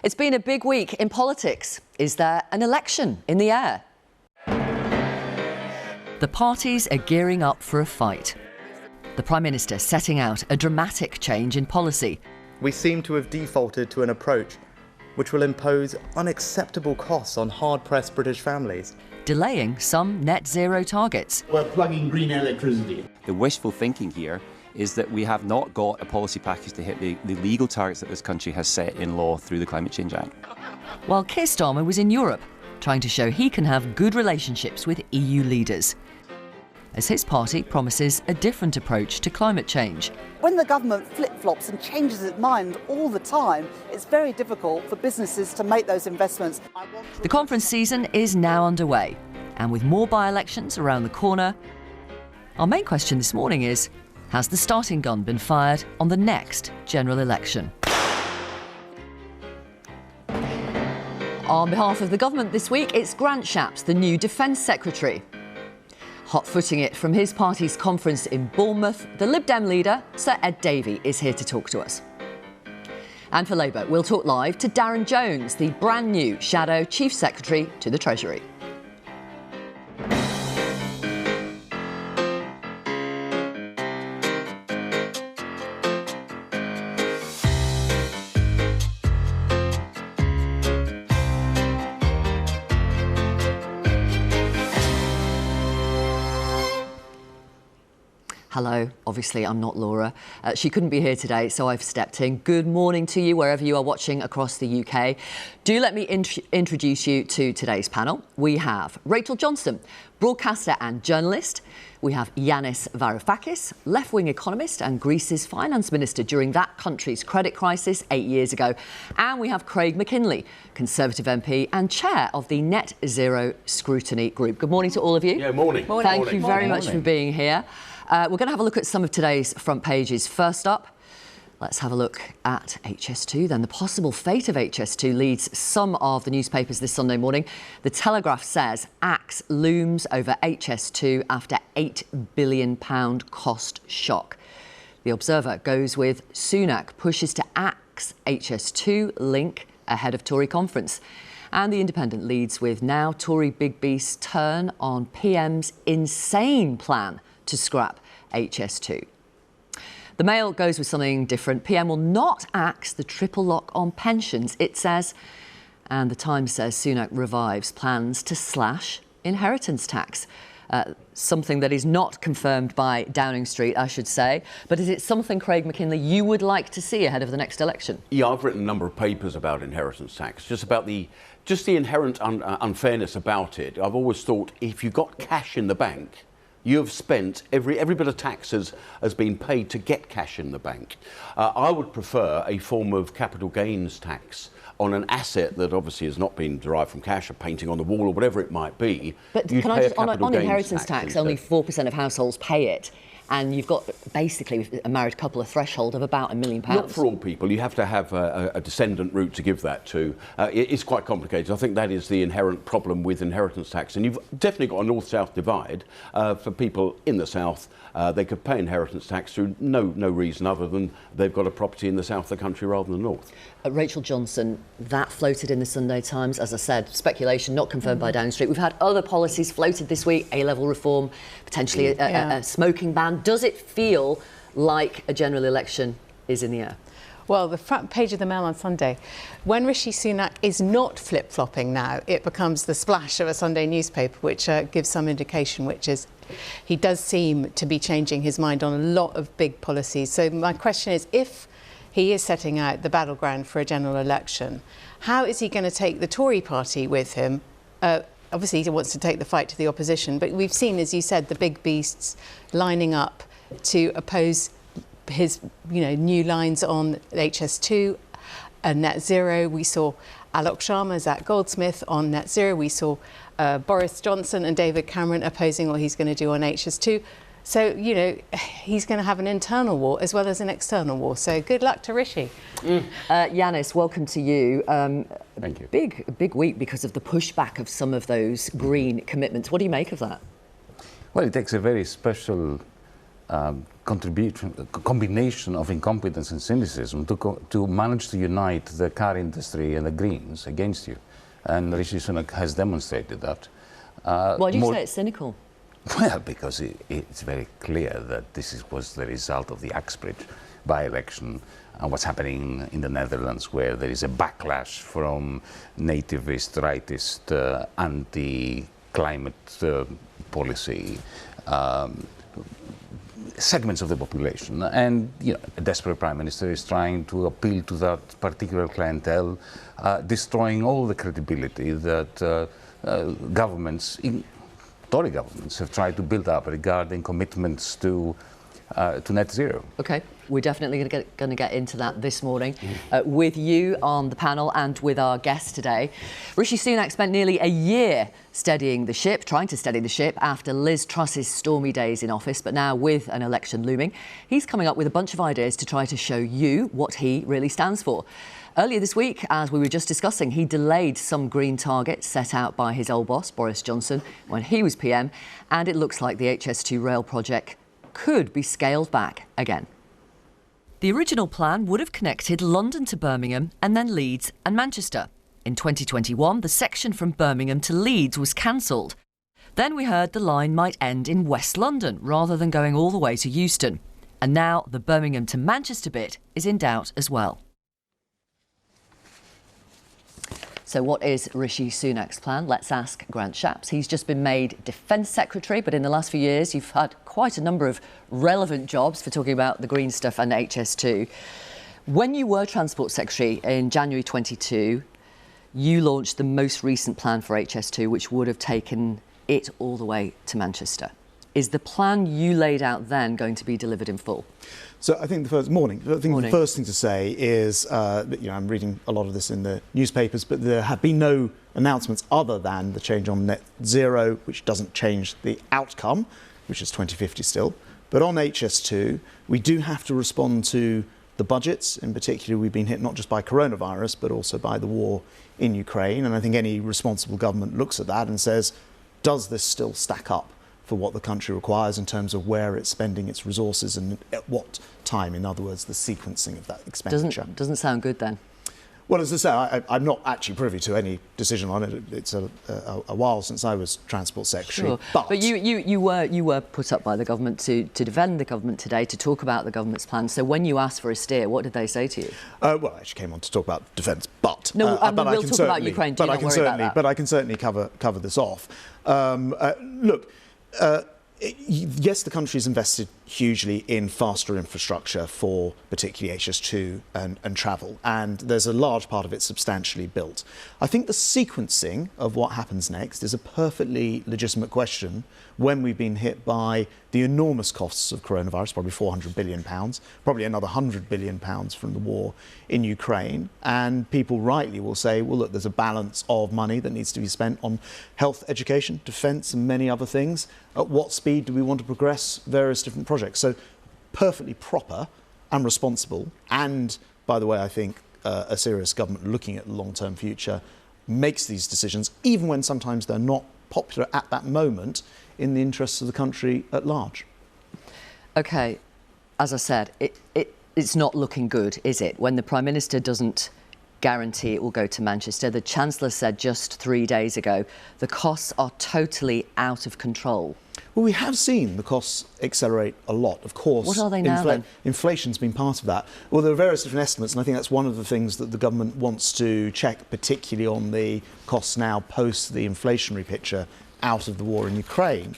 It's been a big week in politics. Is there an election in the air? The parties are gearing up for a fight. The Prime Minister setting out a dramatic change in policy. We seem to have defaulted to an approach which will impose unacceptable costs on hard-pressed British families. Delaying some net zero targets. We're plugging green electricity. The wishful thinking here is that we have not got a policy package to hit the legal targets that this country has set in law through the Climate Change Act. While Keir Starmer was in Europe, trying to show he can have good relationships with EU leaders, as his party promises a different approach to climate change. When the government flip-flops and changes its mind all the time, it's very difficult for businesses to make those investments. The conference season is now underway, and with more by-elections around the corner, our main question this morning is, has the starting gun been fired on the next general election? On behalf of the government this week, it's Grant Shapps, the new Defence Secretary. Hot-footing it from his party's conference in Bournemouth, the Lib Dem leader, Sir Ed Davey, is here to talk to us. And for Labour, we'll talk live to Darren Jones, the brand new Shadow Chief Secretary to the Treasury. Hello, obviously I'm not Laura. She couldn't be here today, so I've stepped in. Good morning to you, wherever you are watching across the UK. Do let me introduce you to today's panel. We have Rachel Johnson, broadcaster and journalist. We have Yanis Varoufakis, left-wing economist and Greece's finance minister during that country's credit crisis 8 years ago. And we have Craig McKinley, Conservative MP and chair of the Net Zero Scrutiny Group. Good morning to all of you. Yeah, morning. Thank you very much for being here. We're going to have a look at some of today's front pages. First up, let's have a look at HS2 then. The possible fate of HS2 leads some of the newspapers this Sunday morning. The Telegraph says axe looms over HS2 after £8 billion cost shock. The Observer goes with Sunak pushes to axe HS2 link ahead of Tory conference. And The Independent leads with now Tory big beasts turn on PM's insane plan to scrap HS2. The Mail goes with something different. PM will not axe the triple lock on pensions, it says. And The Times says Sunak revives plans to slash inheritance tax. Something that is not confirmed by Downing Street, I should say. But is it something, Craig McKinley, you would like to see ahead of the next election? Yeah, I've written a number of papers about inheritance tax, just the inherent unfairness about it. I've always thought if you've got cash in the bank, you have spent every bit of tax has been paid to get cash in the bank. I would prefer a form of capital gains tax on an asset that obviously has not been derived from cash, a painting on the wall or whatever it might be. But can I just, on inheritance tax, only 4% of households pay it. And you've got basically a married couple a threshold of about £1 million. Not for all people. You have to have a descendant route to give that to. It's quite complicated. I think that is the inherent problem with inheritance tax. And you've definitely got a north-south divide. For people in the south, they could pay inheritance tax through no reason other than they've got a property in the south of the country rather than the north. Rachel Johnson, that floated in the Sunday Times. As I said, speculation not confirmed by Downing Street. We've had other policies floated this week, A-level reform, potentially a smoking ban. Does it feel like a general election is in the air? Well, the front page of the Mail on Sunday, when Rishi Sunak is not flip-flopping now, it becomes the splash of a Sunday newspaper, which gives some indication, which is he does seem to be changing his mind on a lot of big policies. So my question is, if he is setting out the battleground for a general election, how is he going to take the Tory party with him? Obviously, he wants to take the fight to the opposition, but we've seen, as you said, the big beasts lining up to oppose his, new lines on HS2 and net zero. We saw Alok Sharma, Zach Goldsmith on net zero. We saw Boris Johnson and David Cameron opposing what he's going to do on HS2. So, he's going to have an internal war as well as an external war. So good luck to Rishi. Yanis, welcome to you. Thank you. Big week because of the pushback of some of those green commitments. What do you make of that? Well, it takes a very special combination of incompetence and cynicism to manage to unite the car industry and the Greens against you. And Rishi Sunak has demonstrated that. Why do you say it's cynical? Well, because it's very clear that this was the result of the Uxbridge by-election and what's happening in the Netherlands, where there is a backlash from nativist, rightist, anti-climate policy segments of the population. And a desperate prime minister is trying to appeal to that particular clientele, destroying all the credibility that governments, Tory governments, have tried to build up regarding commitments to net zero. OK, we're definitely going to get into that this morning with you on the panel and with our guest today. Rishi Sunak spent nearly a year trying to steady the ship after Liz Truss's stormy days in office, but now with an election looming, he's coming up with a bunch of ideas to try to show you what he really stands for. Earlier this week, as we were just discussing, he delayed some green targets set out by his old boss, Boris Johnson, when he was PM, and it looks like the HS2 rail project could be scaled back again. The original plan would have connected London to Birmingham and then Leeds and Manchester. In 2021, the section from Birmingham to Leeds was cancelled. Then we heard the line might end in West London rather than going all the way to Euston. And now the Birmingham to Manchester bit is in doubt as well. So what is Rishi Sunak's plan? Let's ask Grant Shapps. He's just been made Defence Secretary, but in the last few years you've had quite a number of relevant jobs for talking about the green stuff and HS2. When you were Transport Secretary in January 22, you launched the most recent plan for HS2, which would have taken it all the way to Manchester. Is the plan you laid out then going to be delivered in full? So I think the first thing to say is that I'm reading a lot of this in the newspapers, but there have been no announcements other than the change on net zero, which doesn't change the outcome, which is 2050 still. But on HS2, we do have to respond to the budgets. In particular, we've been hit not just by coronavirus, but also by the war in Ukraine. And I think any responsible government looks at that and says, does this still stack up for what the country requires in terms of where it's spending its resources and at what time? In other words, the sequencing of that expenditure. Doesn't sound good then. Well, as I say, I'm not actually privy to any decision on it. It's a while since I was Transport Secretary. Sure. But you were put up by the government to defend the government today, to talk about the government's plans. So when you asked for a steer, what did they say to you? Well, I actually came on to talk about defence, but no, but we'll talk about Ukraine. Do not worry about that. But I can certainly cover this off. Look. Yes, the country's invested hugely in faster infrastructure for particularly HS2 and travel, and there's a large part of it substantially built. I think the sequencing of what happens next is a perfectly legitimate question when we've been hit by the enormous costs of coronavirus, probably £400 billion, probably another £100 billion from the war in Ukraine. And people rightly will say, well, look, there's a balance of money that needs to be spent on health, education, defence and many other things. At what speed do we want to progress various different projects? So perfectly proper and responsible. And by the way, I think a serious government looking at the long-term future makes these decisions, even when sometimes they're not popular at that moment, in the interests of the country at large. OK, as I said, it's not looking good, is it? When the Prime Minister doesn't guarantee it will go to Manchester, the Chancellor said just 3 days ago the costs are totally out of control. Well, we have seen the costs accelerate a lot, of course. What are they now, then? Inflation's been part of that. Well, there are various different estimates, and I think that's one of the things that the government wants to check, particularly on the costs now post the inflationary picture out of the war in Ukraine.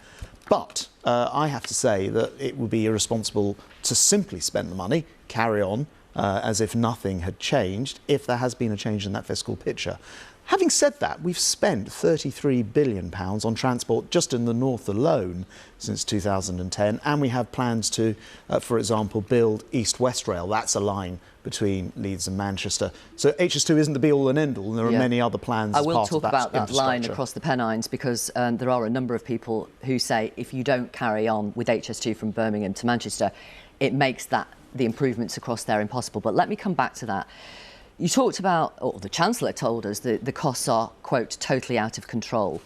But I have to say that it would be irresponsible to simply spend the money, carry on, as if nothing had changed, if there has been a change in that fiscal picture. Having said that, we've spent £33 billion on transport just in the north alone since 2010, and we have plans to, for example, build East-West Rail. That's a line between Leeds and Manchester. So HS2 isn't the be-all and end-all, and there are many other plans as part of that. I will talk about that line across the Pennines, because there are a number of people who say if you don't carry on with HS2 from Birmingham to Manchester, it makes the improvements across there impossible. But let me come back to that. You talked about, or the Chancellor told us, that the costs are, quote, totally out of control.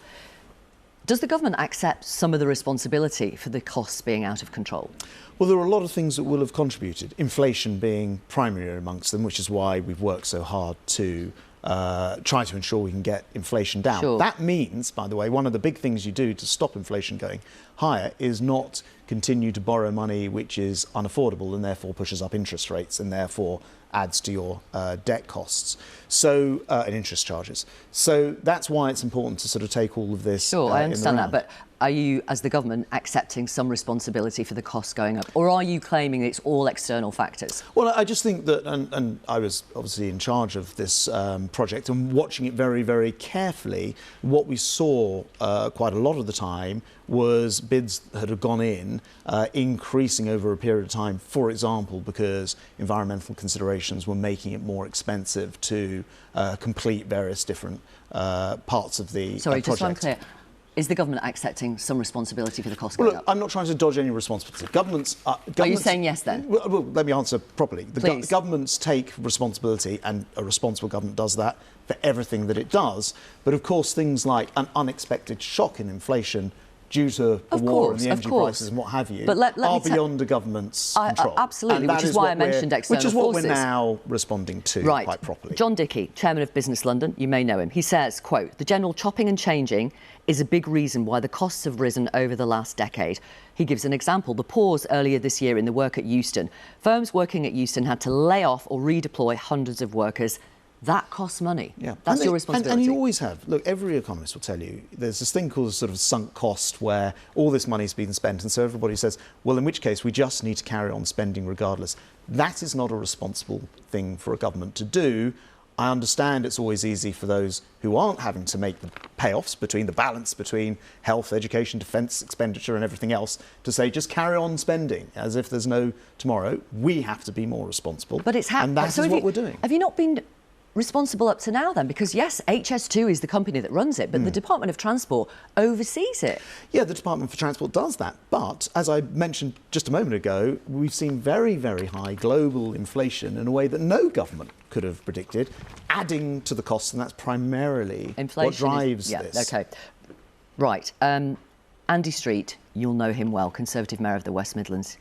Does the government accept some of the responsibility for the costs being out of control? Well, there are a lot of things that will have contributed, inflation being primary amongst them, which is why we've worked so hard to try to ensure we can get inflation down. Sure. That means, by the way, one of the big things you do to stop inflation going higher is not continue to borrow money which is unaffordable and therefore pushes up interest rates and therefore adds to your debt costs and interest charges. So that's why it's important to sort of take all of this. Sure, I understand that, but are you, as the government, accepting some responsibility for the costs going up, or are you claiming it's all external factors? Well, I just think that, and I was obviously in charge of this project and watching it very, very carefully, what we saw quite a lot of the time was bids that had gone in increasing over a period of time, for example, because environmental considerations were making it more expensive to complete various different parts of the Sorry, project. just so I'm clear. Is the government accepting some responsibility for the cost going Well, up? I'm not trying to dodge any responsibility. Governments Are you saying yes then? Well, let me answer properly. Please. Governments take responsibility, and a responsible government does that for everything that it does. But of course, things like an unexpected shock in inflation due to the war and the energy prices and what have you are beyond a government's control. Absolutely, And which that is why I what mentioned external Which is what forces. we're now responding to quite properly. John Dickey, chairman of Business London, you may know him. He says, quote, "The general chopping and changing is a big reason why the costs have risen over the last decade." He gives an example, the pause earlier this year in the work at Euston. Firms working at Euston had to lay off or redeploy hundreds of workers. That costs money. Yeah. That's your responsibility. And you always have. Look, every economist will tell you there's this thing called sort of sunk cost where all this money's been spent, and so everybody says, well, in which case we just need to carry on spending regardless. That is not a responsible thing for a government to do. I understand it's always easy for those who aren't having to make the payoffs between the balance between health, education, defence, expenditure and everything else to say just carry on spending as if there's no tomorrow. We have to be more responsible. But it's happening. And that is what we're doing. Have you not been responsible up to now then? Because yes, HS2 is the company that runs it, but the Department of Transport oversees it. Yeah, the Department for Transport does that. But as I mentioned just a moment ago, we've seen very, very high global inflation in a way that no government could have predicted, adding to the costs, and that's primarily what drives this. Okay. Right. Andy Street, you'll know him well, Conservative Mayor of the West Midlands.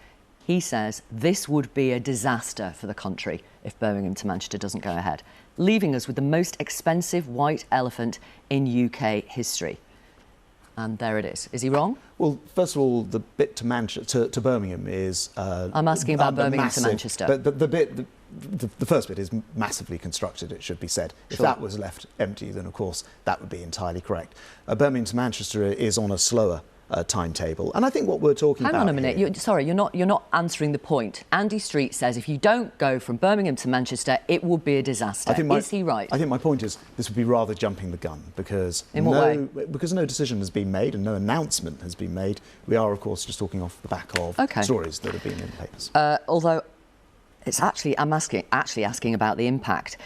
He says this would be a disaster for the country if Birmingham to Manchester doesn't go ahead, leaving us with the most expensive white elephant in UK history. And there it is. Is he wrong? Well, first of all, the bit to Manchester to Birmingham is. I'm asking about Birmingham to Manchester. But the first bit is massively constructed, it should be said. If that was left empty, then of course that would be entirely correct. Birmingham to Manchester is on a slower timetable, and I think what we're talking about. Hang on a minute. You're not answering the point. Andy Street says if you don't go from Birmingham to Manchester, it will be a disaster. Is he right? I think my point is this would be rather jumping the gun because because no decision has been made and no announcement has been made. We are, of course, just talking off the back of stories that have been in the papers. Although it's I'm asking about the impact.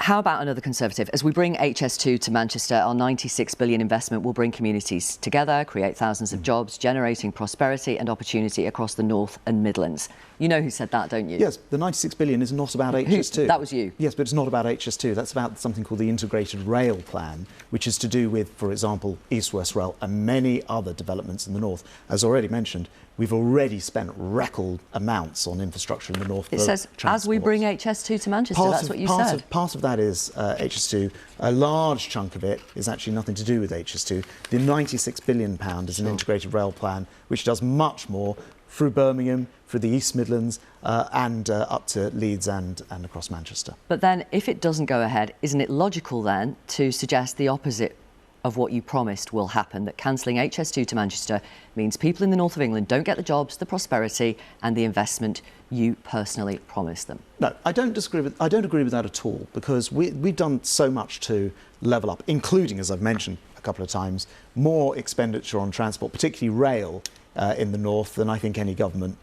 How about another Conservative? As we bring HS2 to Manchester, our £96 billion investment will bring communities together, create thousands of jobs, generating prosperity and opportunity across the North and Midlands. You know who said that, don't you? Yes, the £96 billion is not about HS2. That was you? Yes, but it's not about HS2. That's about something called the Integrated Rail Plan, which is to do with, for example, East-West Rail and many other developments in the North. As already mentioned, we've already spent record amounts on infrastructure in the North. It says, as we bring HS2 to Manchester, that's what you said. Part of that is HS2. A large chunk of it is actually nothing to do with HS2. The £96 billion is an integrated rail plan, which does much more through Birmingham, through the East Midlands, and up to Leeds and across Manchester. But then, if it doesn't go ahead, isn't it logical then to suggest the opposite of what you promised will happen, that cancelling HS2 to Manchester means people in the north of England don't get the jobs, the prosperity and the investment you personally promised them? No, I don't agree with that at all, because we've done so much to level up, including, as I've mentioned a couple of times, more expenditure on transport, particularly rail, in the north than I think any government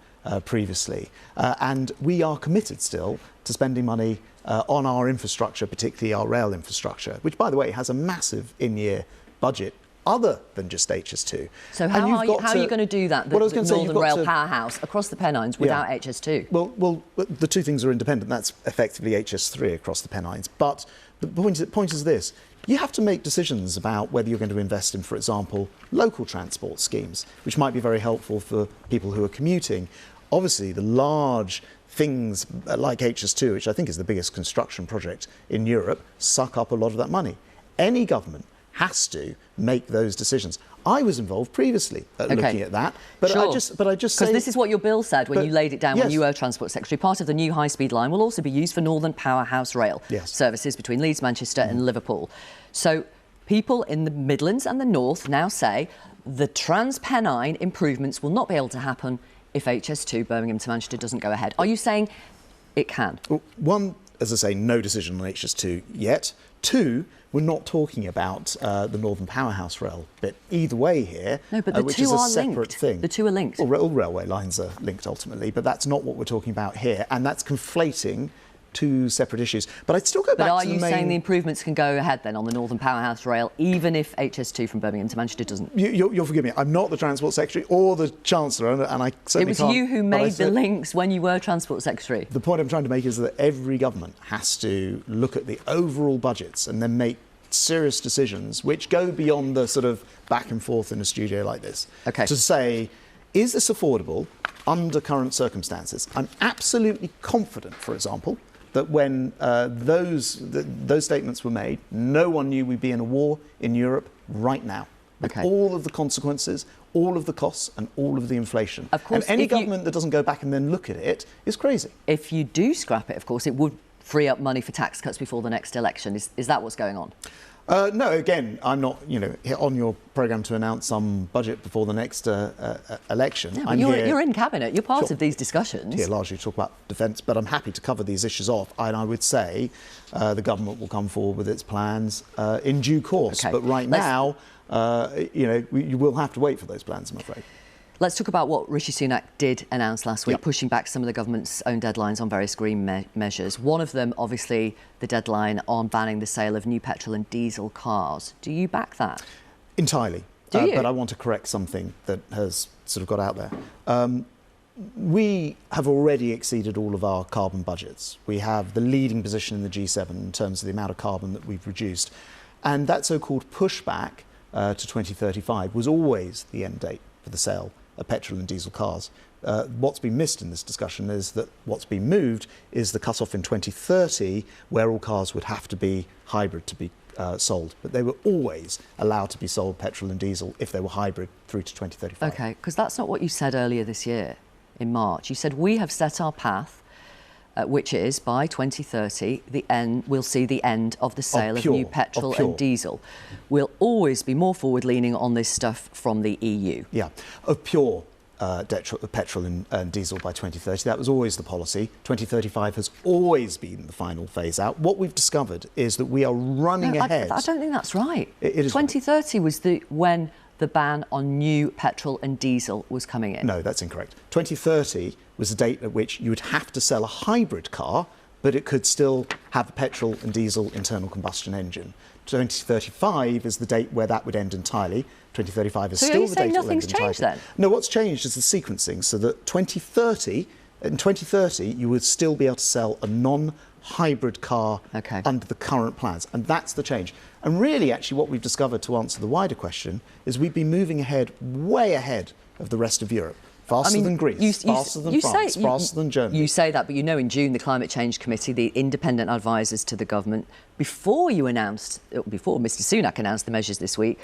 previously. And we are committed still to spending money on our infrastructure, particularly our rail infrastructure, which, by the way, has a massive in-year budget other than just HS2. So how are you going to do that, the Northern Rail powerhouse, across the Pennines without HS2? Well, the two things are independent. That's effectively HS3 across the Pennines. But the point is this. You have to make decisions about whether you're going to invest in, for example, local transport schemes, which might be very helpful for people who are commuting. Obviously, the large things like HS2, which I think is the biggest construction project in Europe, suck up a lot of that money. Any government has to make those decisions. I was involved previously looking at that, but sure. I just say... Because this is what your bill said when you laid it down when you were Transport Secretary. Part of the new high-speed line will also be used for Northern Powerhouse Rail services between Leeds, Manchester and Liverpool. So people in the Midlands and the North now say the Trans-Pennine improvements will not be able to happen if HS2 Birmingham to Manchester doesn't go ahead. Are you saying it can? Well, one, as I say, no decision on HS2 yet. Two, we're not talking about the Northern Powerhouse Rail bit either way here, no, but the which two is a are separate linked. thing. The two are linked. Well, all railway lines are linked ultimately, but that's not what we're talking about here, and that's conflating two separate issues. But I'd still go back to the main... But are you saying the improvements can go ahead then on the Northern Powerhouse Rail, even if HS2 from Birmingham to Manchester doesn't? You'll forgive me, I'm not the Transport Secretary or the Chancellor, and I certainly can't... It was you who made the links when you were Transport Secretary. The point I'm trying to make is that every government has to look at the overall budgets and then make serious decisions which go beyond the sort of back and forth in a studio like this. Okay. To say, is this affordable under current circumstances? I'm absolutely confident, for example, that when those statements were made, no one knew we'd be in a war in Europe right now. With all of the consequences, all of the costs and all of the inflation. Of course, and any government that doesn't go back and then look at it is crazy. If you do scrap it, of course, it would free up money for tax cuts before the next election. Is that what's going on? No, again, I'm not, on your programme to announce some budget before the next election. No, you're in Cabinet. You're part of these discussions. Here, largely to talk about defence, but I'm happy to cover these issues off. And I would say the government will come forward with its plans in due course. Okay. But right now, you will have to wait for those plans, I'm afraid. Let's talk about what Rishi Sunak did announce last week, pushing back some of the government's own deadlines on various green measures. One of them, obviously, the deadline on banning the sale of new petrol and diesel cars. Do you back that? Entirely. Do you? But I want to correct something that has sort of got out there. We have already exceeded all of our carbon budgets. We have the leading position in the G7 in terms of the amount of carbon that we've reduced. And that so-called pushback to 2035 was always the end date for the sale of petrol and diesel cars. What's been missed in this discussion is that what's been moved is the cut-off in 2030, where all cars would have to be hybrid to be sold. But they were always allowed to be sold petrol and diesel if they wwere hybrid through to 2035. OK, because that's not what you said earlier this year in March. You said we have set our path, which is by 2030, we'll see the end of the sale of new petrol and diesel. We'll always be more forward-leaning on this stuff from the EU. Yeah, of pure petrol and diesel by 2030. That was always the policy. 2035 has always been the final phase-out. What we've discovered is that we are running ahead. I don't think that's right. It is 2030 right. Was when the ban on new petrol and diesel was coming in. No, that's incorrect. 2030 was the date at which you would have to sell a hybrid car, but it could still have a petrol and diesel internal combustion engine. 2035 is the date where that would end entirely. 2035 is still the date it will end entirely. So you're saying nothing's changed then? No, what's changed is the sequencing, so that in 2030 you would still be able to sell a non-hybrid car under the current plans, and that's the change. And really, actually, what we've discovered, to answer the wider question, is we've been moving ahead, way ahead of the rest of Europe. Faster than Greece, faster than France, faster than Germany. You say that, but you know in June the Climate Change Committee, the independent advisors to the government, before Mr Sunak announced the measures this week,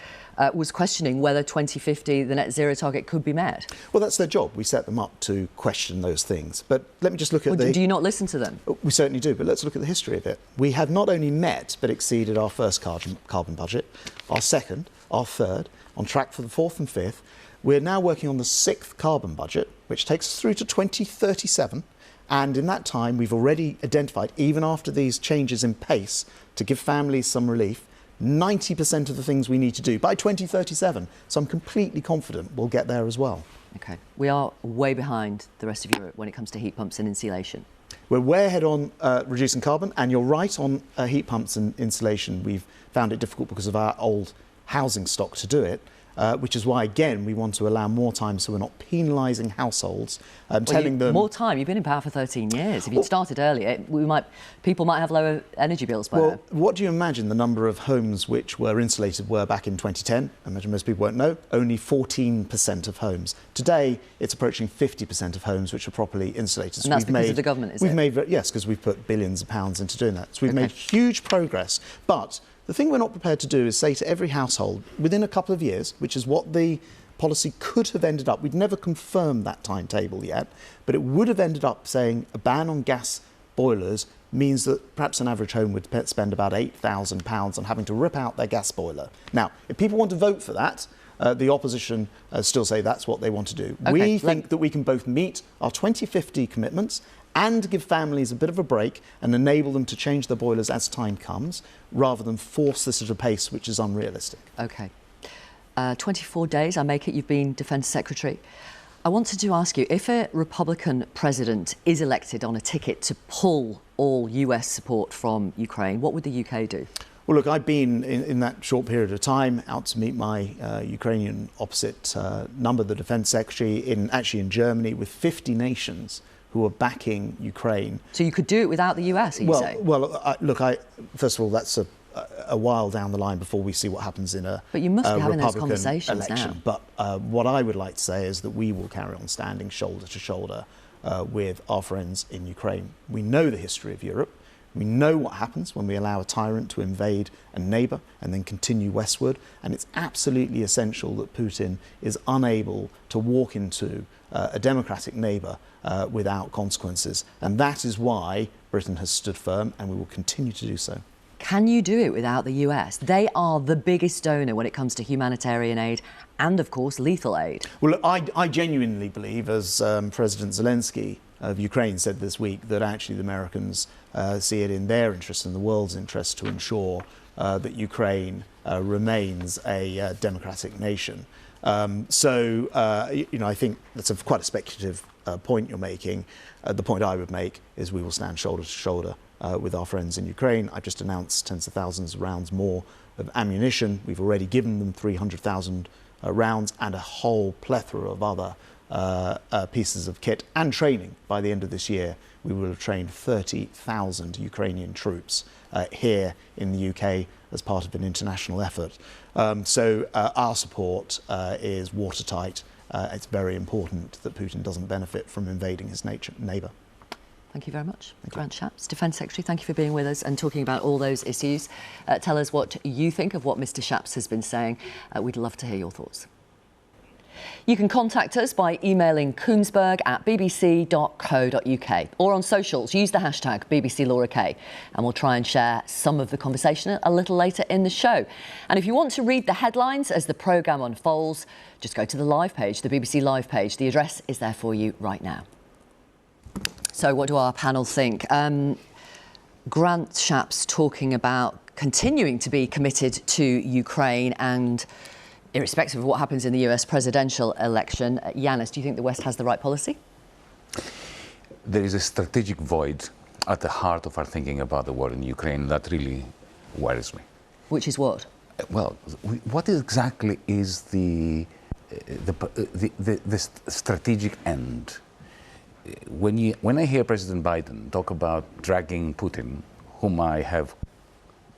was questioning whether 2050, the net zero target, could be met. Well, that's their job. We set them up to question those things. But let me just look at Do you not listen to them? We certainly do, but let's look at the history of it. We have not only met, but exceeded our first carbon budget, our second, our third, on track for the fourth and fifth. We're now working on the sixth carbon budget, which takes us through to 2037. And in that time, we've already identified, even after these changes in pace, to give families some relief, 90% of the things we need to do by 2037. So I'm completely confident we'll get there as well. OK. We are way behind the rest of Europe when it comes to heat pumps and insulation. We're way ahead on reducing carbon, and you're right on heat pumps and insulation. We've found it difficult because of our old housing stock to do it. Which is why, again, we want to allow more time so we're not penalising households, telling them... More time? You've been in power for 13 years. If you'd started earlier, people might have lower energy bills by now. What do you imagine the number of homes which were insulated were back in 2010? I imagine most people won't know. Only 14% of homes. Today, it's approaching 50% of homes which are properly insulated. And that's because of the government, is it? Yes, because we've put billions of pounds into doing that. So we've made huge progress. But the thing we're not prepared to do is say to every household, within a couple of years, which is what the policy could have ended up, we'd never confirmed that timetable yet, but it would have ended up saying a ban on gas boilers means that perhaps an average home would spend about £8,000 on having to rip out their gas boiler. Now, if people want to vote for that, the opposition still say that's what they want to do. We think that we can both meet our 2050 commitments and give families a bit of a break and enable them to change their boilers as time comes, rather than force this at a pace which is unrealistic. OK. 24 days, I make it, you've been Defence Secretary. I wanted to ask you, if a Republican president is elected on a ticket to pull all US support from Ukraine, what would the UK do? Well, look, I've been, in that short period of time, out to meet my Ukrainian opposite number, the Defence Secretary, actually in Germany, with 50 nations who are backing Ukraine. So you could do it without the US, are you saying? Well, look, first of all, that's a while down the line before we see what happens in a But you must be having Republican those conversations election. now. But what I would like to say is that we will carry on standing shoulder to shoulder with our friends in Ukraine. We know the history of Europe. We know what happens when we allow a tyrant to invade a neighbour and then continue westward. And it's absolutely essential that Putin is unable to walk into a democratic neighbour without consequences. And that is why Britain has stood firm, and we will continue to do so. Can you do it without the US? They are the biggest donor when it comes to humanitarian aid and, of course, lethal aid. Well, I genuinely believe, as President Zelensky of Ukraine said this week, that actually the Americans see it in their interest and the world's interest to ensure that Ukraine remains a democratic nation. I think that's quite a speculative point you're making. The point I would make is we will stand shoulder to shoulder with our friends in Ukraine. I've just announced tens of thousands of rounds more of ammunition. We've already given them 300,000 rounds and a whole plethora of other pieces of kit and training. By the end of this year, we will have trained 30,000 Ukrainian troops here in the UK as part of an international effort. So our support is watertight. It's very important that Putin doesn't benefit from invading his neighbour. Thank you very much. Grant Shapps, Defence Secretary, thank you for being with us and talking about all those issues. Tell us what you think of what Mr Shapps has been saying. We'd love to hear your thoughts. You can contact us by emailing kuenssberg@bbc.co.uk or on socials. Use the hashtag BBCLauraK and we'll try and share some of the conversation a little later in the show. And if you want to read the headlines as the programme unfolds, just go to the live page, the BBC Live page. The address is there for you right now. So what do our panel think? Grant Shapps talking about continuing to be committed to Ukraine and irrespective of what happens in the US presidential election. Yanis, do you think the West has the right policy? There is a strategic void at the heart of our thinking about the war in Ukraine that really worries me. Which is what? Well, what exactly is the strategic end? When I hear President Biden talk about dragging Putin, whom I have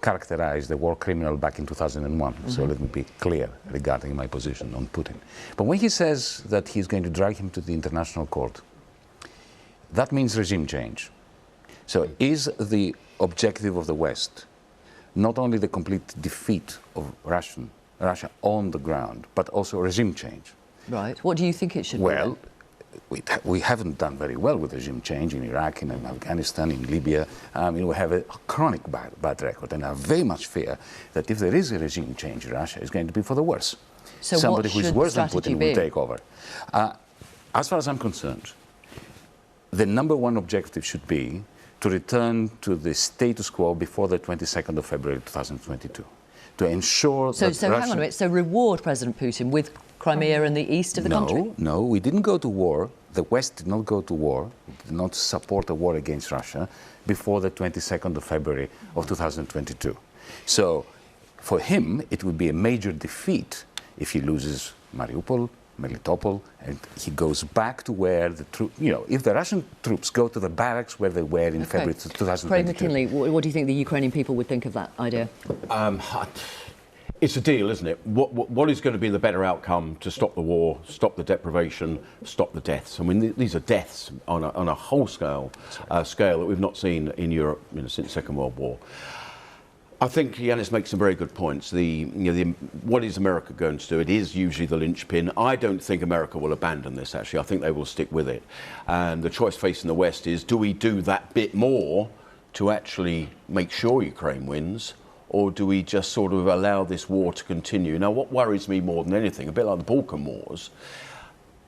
characterized the war criminal back in 2001, so let me be clear regarding my position on Putin. But when he says that he's going to drag him to the international court, that means regime change. So is the objective of the West not only the complete defeat of Russia on the ground, but also regime change? Right. What do you think it should be? Well, we haven't done very well with regime change in Iraq, in Afghanistan, in Libya. We have a chronic bad record, and I very much fear that if there is a regime change in Russia, it's going to be for the worse. So somebody who is worse than Putin will take over. As far as I'm concerned, the number one objective should be to return to the status quo before the 22nd of February 2022, to ensure that So hang on a minute, so reward President Putin with Crimea and the east of the country? No, we didn't go to war. The West did not go to war, did not support a war against Russia before the 22nd of February of 2022. So for him, it would be a major defeat if he loses Mariupol, Melitopol, and he goes back to where the troops, if the Russian troops go to the barracks where they were in February 2022. Craig McKinley, what do you think the Ukrainian people would think of that idea? It's a deal, isn't it? What is going to be the better outcome to stop the war, stop the deprivation, stop the deaths? I mean, these are deaths on a whole scale that we've not seen in Europe since the Second World War. I think Yanis makes some very good points. What is America going to do? It is usually the linchpin. I don't think America will abandon this, actually. I think they will stick with it. And the choice facing the West is, do we do that bit more to actually make sure Ukraine wins? Or do we just sort of allow this war to continue? Now, what worries me more than anything, a bit like the Balkan Wars,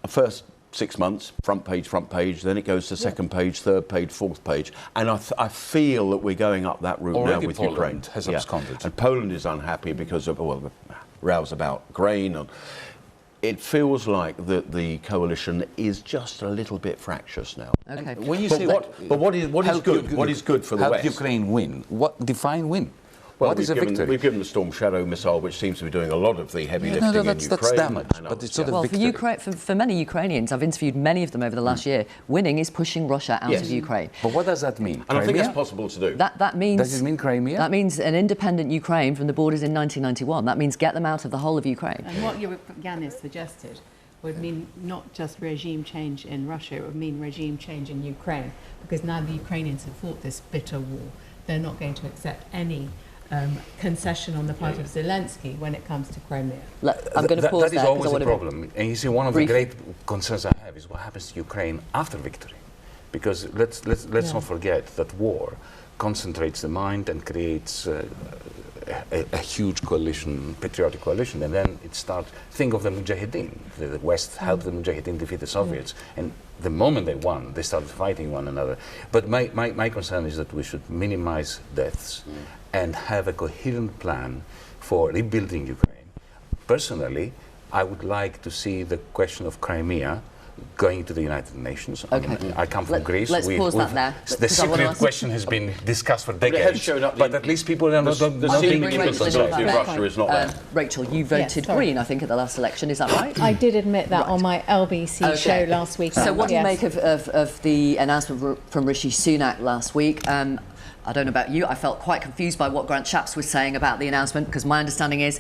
first 6 months, front page, then it goes to second page, third page, fourth page. And I feel that we're going up that route now with Poland Ukraine. Has absconded. And Poland is unhappy because of, rows about grain. It feels like the coalition is just a little bit fractious now. Okay. When you say what is good? What is good for the West? Help Ukraine win. What define win? Well, what is a victory? We've given the Storm Shadow missile, which seems to be doing a lot of the heavy lifting in Ukraine. That's damage, but it's sort of victory. For many Ukrainians, I've interviewed many of them over the last year, winning is pushing Russia out of Ukraine. But what does that mean? And Crimea? I think that's possible to do. That means... Does it mean Crimea? That means an independent Ukraine from the borders in 1991. That means get them out of the whole of Ukraine. And what Yanis suggested would mean not just regime change in Russia, it would mean regime change in Ukraine, because now the Ukrainians have fought this bitter war. They're not going to accept any concession on the part of Zelensky when it comes to Crimea. I'm going to pause there. That is always a problem. And you see, one of the great concerns I have is what happens to Ukraine after victory. Because let's not forget that war concentrates the mind and creates a huge coalition, patriotic coalition, and then it starts. Think of the Mujahideen. The West helped the Mujahideen defeat the Soviets, and the moment they won, they started fighting one another. But my concern is that we should minimize deaths and have a coherent plan for rebuilding Ukraine. Personally, I would like to see the question of Crimea going to the United Nations. Okay. I come from Greece. Let's pause that there. The Cypriot question has been discussed for decades, but at least people are not being Russia is not there. Rachel, you voted Green, I think, at the last election. Is that right? I did admit that on my LBC show last week. So what do you make of the announcement from Rishi Sunak last week? I don't know about you, I felt quite confused by what Grant Shapps was saying about the announcement, because my understanding is...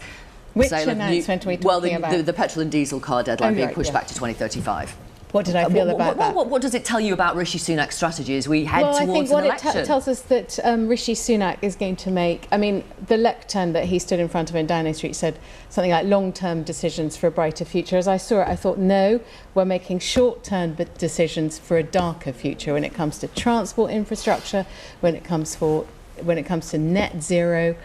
Which announcement are we talking about? The petrol and diesel car deadline being pushed back to 2035. What did I feel about that? What does it tell you about Rishi Sunak's strategy as we head towards an election? Well, I think what it tells us that Rishi Sunak is going to make... I mean, the lectern that he stood in front of in Downing Street said something like long-term decisions for a brighter future. As I saw it, I thought, no, we're making short-term decisions for a darker future when it comes to transport infrastructure, when it comes to net zero,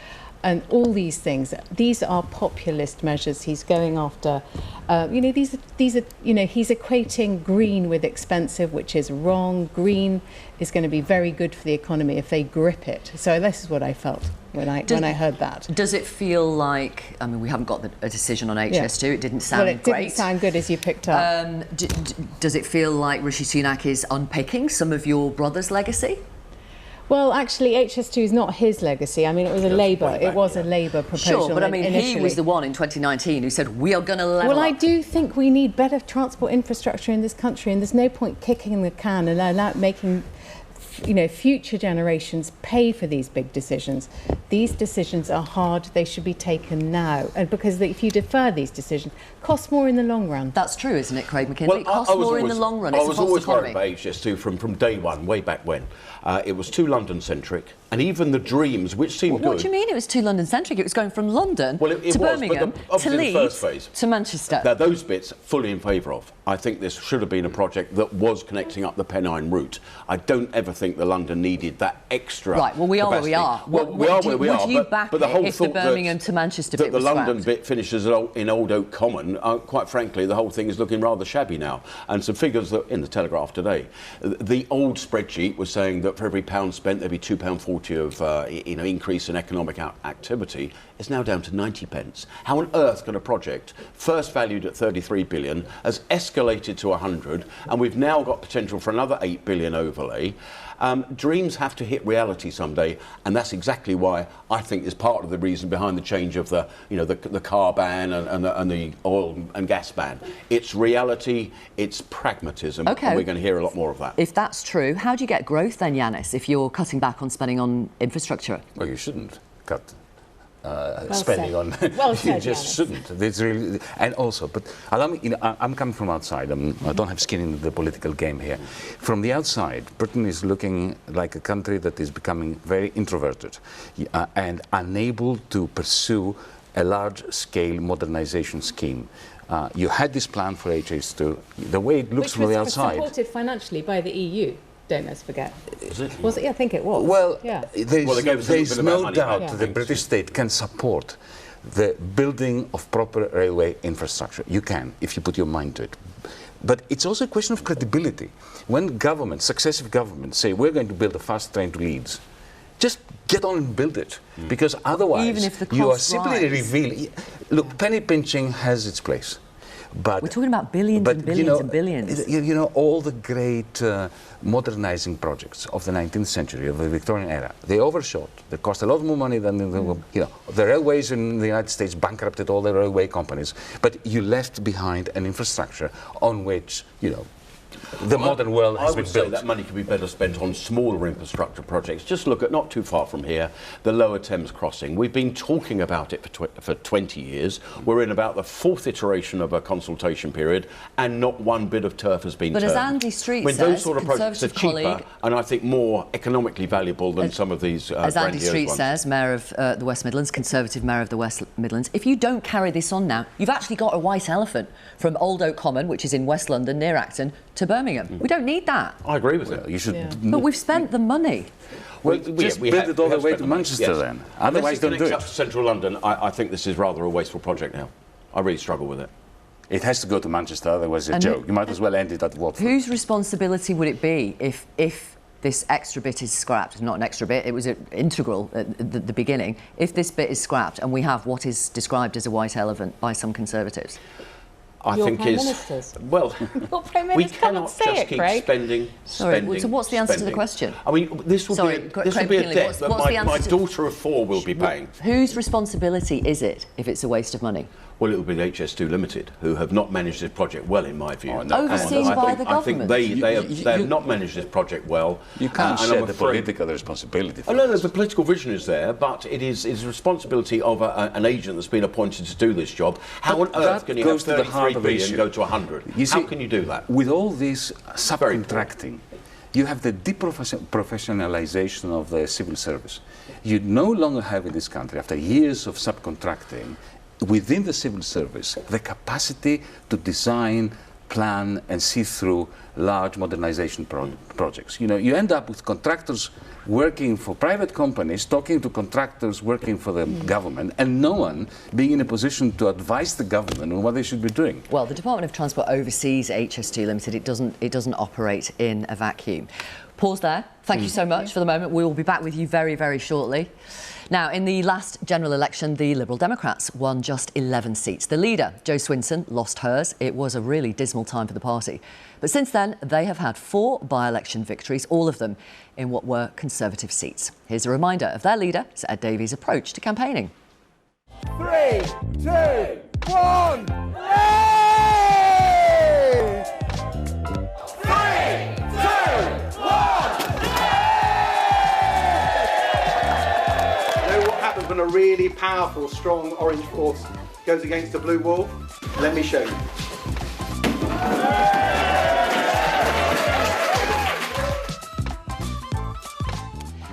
and all these things. These are populist measures he's going after. These are he's equating green with expensive, which is wrong. Green is going to be very good for the economy if they grip it. So this is what I felt when I heard that. Does it feel like, I mean, we haven't got a decision on HS2, it didn't sound great. Well, it didn't sound good as you picked up. Does it feel like Rishi Sunak is unpicking some of your brother's legacy? Well, actually, HS2 is not his legacy. I mean, it was a Labour proposal. Sure, but I mean, he was the one in 2019 who said, we are going to level up. Well, I do think we need better transport infrastructure in this country, and there's no point kicking the can and making future generations pay for these big decisions. These decisions are hard. They should be taken now. And because if you defer these decisions, cost more in the long run. That's true, isn't it, Craig McKinley? It costs more in the long run. I was always worried about HS2 from day one, way back when. It was too London-centric, and even the dreams, which seemed good... What do you mean it was too London-centric? It was going from London to Birmingham, to Leeds, to Manchester. Now, those bits, fully in favour of. I think this should have been a project that was connecting up the Pennine route. I don't ever think that London needed that extra Right, well, we are where we are. We are where we are, would you back but the whole if the Birmingham to Manchester bit was the London bit finishes in Old Oak Common, quite frankly, the whole thing is looking rather shabby now. And some figures that in the Telegraph today, the old spreadsheet was saying that for every £1 spent, there'd be £2.40 of increase in economic activity. It's now down to 90 pence. How on earth can a project, first valued at 33 billion, has escalated escalated to 100, and we've now got potential for another 8 billion overlay. Dreams have to hit reality someday, and that's exactly why I think is part of the reason behind the change of the, you know, the car ban and the oil and gas ban. It's reality, it's pragmatism, Okay. and we're going to hear a lot more of that. If that's true, how do you get growth then, Yanis, if you're cutting back on spending on infrastructure? Well, you shouldn't cut spending on. Well You said, just Yanis. shouldn't. It's really, and also, but allow me. You know, I'm coming from outside. I don't have skin in the political game here. From the outside, Britain is looking like a country that is becoming very introverted and unable to pursue a large-scale modernization scheme. You had this plan for HS2. The way it looks from the outside. Which was supported financially by the EU. Don't let's forget. Is it? Was it? Yeah, I think it was. Well, yeah. there's no money. doubt Yeah. that the British state can support the building of proper railway infrastructure. You can, if you put your mind to it. But it's also a question of credibility. When governments, successive governments, say we're going to build a fast train to Leeds, just get on and build it. Because otherwise, Even if the you are costs simply rise. revealing. Look, penny pinching has its place. But We're talking about billions and billions and billions. You know, all the great modernizing projects of the 19th century, of the Victorian era, they overshot. They cost a lot more money than, you know, the railways in the United States bankrupted all the railway companies. But you left behind an infrastructure on which, you know, the modern world has I been would say built. that money could be better spent on smaller infrastructure projects. Just look at, not too far from here, the Lower Thames Crossing. We've been talking about it for 20 years. We're in about the 4th iteration of a consultation period, and not one bit of turf has been But turned. as Andy Street those says, sort of projects are Conservative cheaper colleague- and I think more economically valuable than some of these As Andy grandiose Street ones. says, Mayor of the West Midlands, Conservative Mayor of the West Midlands, if you don't carry this on now, you've actually got a white elephant from Old Oak Common, which is in West London, near Acton, to Birmingham. We don't need that. I agree with it. You should. Yeah. But we've spent the money. Well, just build it all the way to Manchester then. Otherwise, don't do Unless it it. connects up to central London, I think this is rather a wasteful project now. I really struggle with it. It has to go to Manchester, otherwise it's a And joke. You might as well end it at Watford. Whose responsibility would it be if this extra bit is scrapped? It's not an extra bit, it was integral at the beginning. If this bit is scrapped and we have what is described as a white elephant by some Conservatives? I Your think Prime is Ministers. well. Your Prime We Minister, come and cannot say just it, keep Craig. spending. Sorry, so what's the answer to the question? I mean, this will Sorry, be Craig a Kinley, debt that what's the my answer to- daughter of 4 will be paying. Whose responsibility is it if it's a waste of money? Well, it will be the HS2 Limited, who have not managed this project well, in my view. Oh, no. Overseen And by the I think government. they have You- not managed this project well. You can't and share I'm the afraid- political responsibility for Oh, no, this. the political vision is there, but it is the responsibility of an agent that's been appointed to do this job. How But on earth that can you have goes to the 33 heart of the billion issue. go to 100? You How see, can you do that? With all this subcontracting, you have the deprofessionalization of the civil service. You no longer have in this country, after years of subcontracting, within the civil service, the capacity to design, plan and see through large modernization projects. You know, you end up with contractors working for private companies, talking to contractors working for the government, and no one being in a position to advise the government on what they should be doing. Well, the Department of Transport oversees HS2 Limited. It doesn't operate in a vacuum. Pause there. Thank you so much for the moment. We will be back with you very, very shortly. Now, in the last general election, the Liberal Democrats won just 11 seats. The leader, Jo Swinson, lost hers. It was a really dismal time for the party. But since then, they have had 4 by-election victories, all of them in what were Conservative seats. Here's a reminder of their leader, Sir Ed Davey's approach to campaigning. 3, 2, 1. When a really powerful, strong orange force goes against a blue wall, let me show you.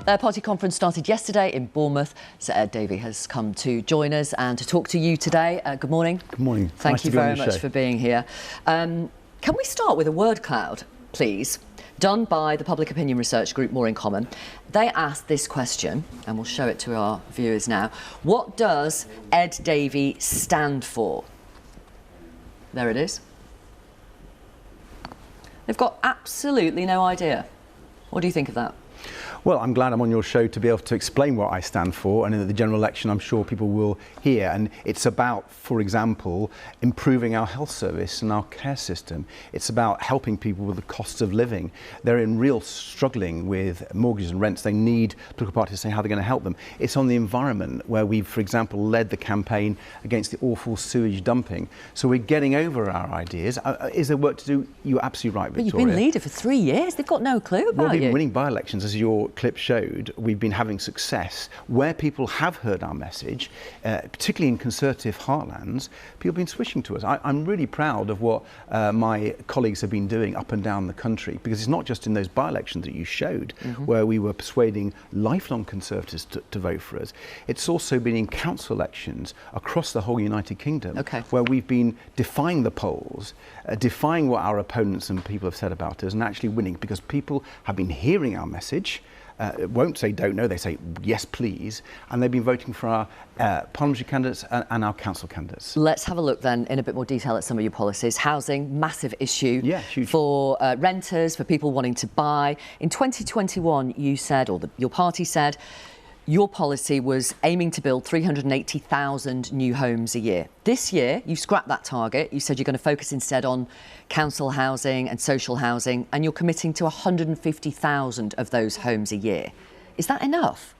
Their party conference started yesterday in Bournemouth. Sir Ed Davey has come to join us and to talk to you today. Good morning. Good morning. Thank Nice you to be on very your much show. for being here. Can we start with a word cloud, please? Done by the public opinion research group More in Common. They asked this question, and we'll show it to our viewers now. What does Ed Davey stand for? There it is. They've got absolutely no idea. What do you think of that? Well, I'm glad I'm on your show to be able to explain what I stand for, and in the general election I'm sure people will hear. And it's about, for example, improving our health service and our care system. It's about helping people with the costs of living. They're in real struggling with mortgages and rents. They need political parties to say how they're going to help them. It's on the environment, where we've, for example, led the campaign against the awful sewage dumping. So we're getting over our ideas. Is there work to do? You're absolutely right, Victoria. But you've been leader for 3 years. They've got no clue about Well, we've you. been winning by-elections, as your clip showed. We've been having success where people have heard our message, particularly in Conservative heartlands. People have been switching to us. I'm really proud of what my colleagues have been doing up and down the country, because it's not just in those by-elections that you showed, where we were persuading lifelong Conservatives to vote for us. It's also been in council elections across the whole United Kingdom, where we've been defying the polls, defying what our opponents and people have said about us, and actually winning, because people have been hearing our message. Won't say don't know, they say yes please, and they've been voting for our parliamentary candidates and our council candidates. Let's have a look then in a bit more detail at some of your policies. Housing, massive issue for renters, for people wanting to buy. In 2021 you said, or your party said, your policy was aiming to build 380,000 new homes a year. This year, you scrapped that target. You said you're going to focus instead on council housing and social housing, and you're committing to 150,000 of those homes a year. Is that enough?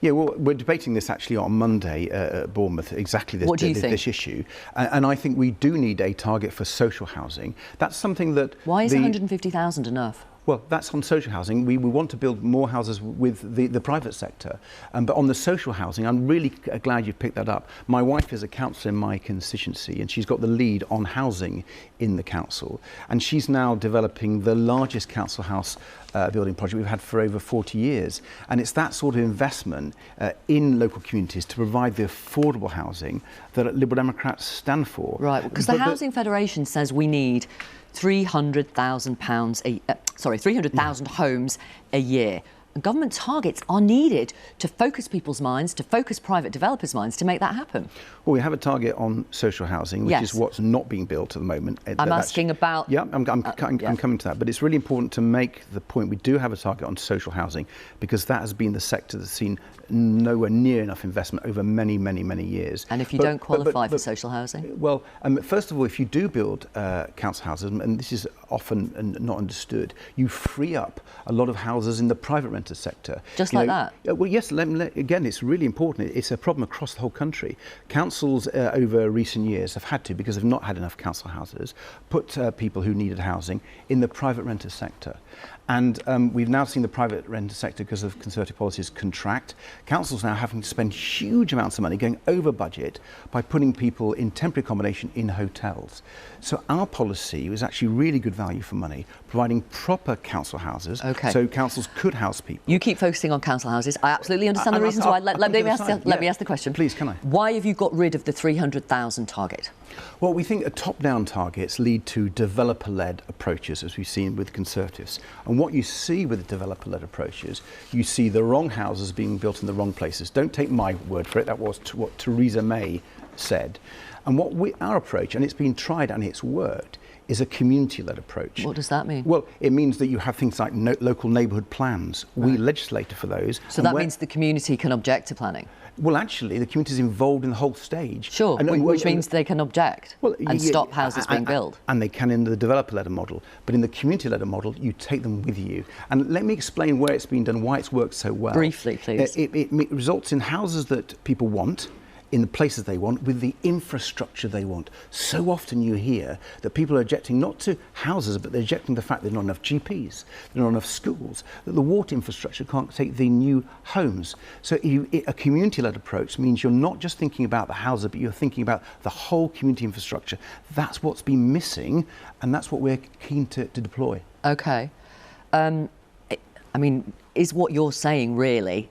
Yeah, well, we're debating this actually on Monday at Bournemouth, exactly this, what do you think? This issue. And I think we do need a target for social housing. That's something that... Why is 150,000 enough? Well, that's on social housing. We want to build more houses with the private sector. But on the social housing, I'm really glad you picked that up. My wife is a councillor in my constituency, and she's got the lead on housing in the council. And she's now developing the largest council house building project we've had for over 40 years. And it's that sort of investment in local communities to provide the affordable housing that Liberal Democrats stand for. Right, because the Housing Federation says we need 300,000 homes a year. And government targets are needed to focus people's minds, to focus private developers' minds to make that happen. Well, we have a target on social housing, which is what's not being built at the moment. I'm asking about... Yeah, I'm coming to that. But it's really important to make the point we do have a target on social housing, because that has been the sector that's seen nowhere near enough investment over many, many, many years. And if you don't qualify for social housing? Well, first of all, if you do build council houses, and this is often not understood, you free up a lot of houses in the private renter sector. Just like that? Well, yes, again, it's really important. It's a problem across the whole country. Councils over recent years have had to, because they've not had enough council houses, put people who needed housing in the private renter sector. And we've now seen the private renter sector, because of Conservative policies, contract. Councils now having to spend huge amounts of money going over budget by putting people in temporary accommodation in hotels. So our policy was actually really good value for money, providing proper council houses, so councils could house people. You keep focusing on council houses. I absolutely understand the reasons why. Let me ask the question. Please, can I? Why have you got rid of the 300,000 target? Well, we think top-down targets lead to developer-led approaches, as we've seen with Conservatives. And what you see with the developer-led approaches, you see the wrong houses being built in the wrong places. Don't take my word for it. That was what Theresa May said. And our approach, and it's been tried and it's worked, is a community-led approach. What does that mean? Well, it means that you have things like local neighbourhood plans. Right. We legislate for those. So that means the community can object to planning? Well, actually, the community is involved in the whole stage. Sure, which means they can object and stop houses being built. And they can in the developer-led model. But in the community-led model, you take them with you. And let me explain where it's been done, why it's worked so well. Briefly, please. It results in houses that people want, in the places they want, with the infrastructure they want. So often you hear that people are objecting not to houses, but they're objecting to the fact there's not enough GPs, there's not enough schools, that the water infrastructure can't take the new homes. So a community-led approach means you're not just thinking about the houses, but you're thinking about the whole community infrastructure. That's what's been missing, and that's what we're keen to deploy. OK. I mean, is what you're saying really,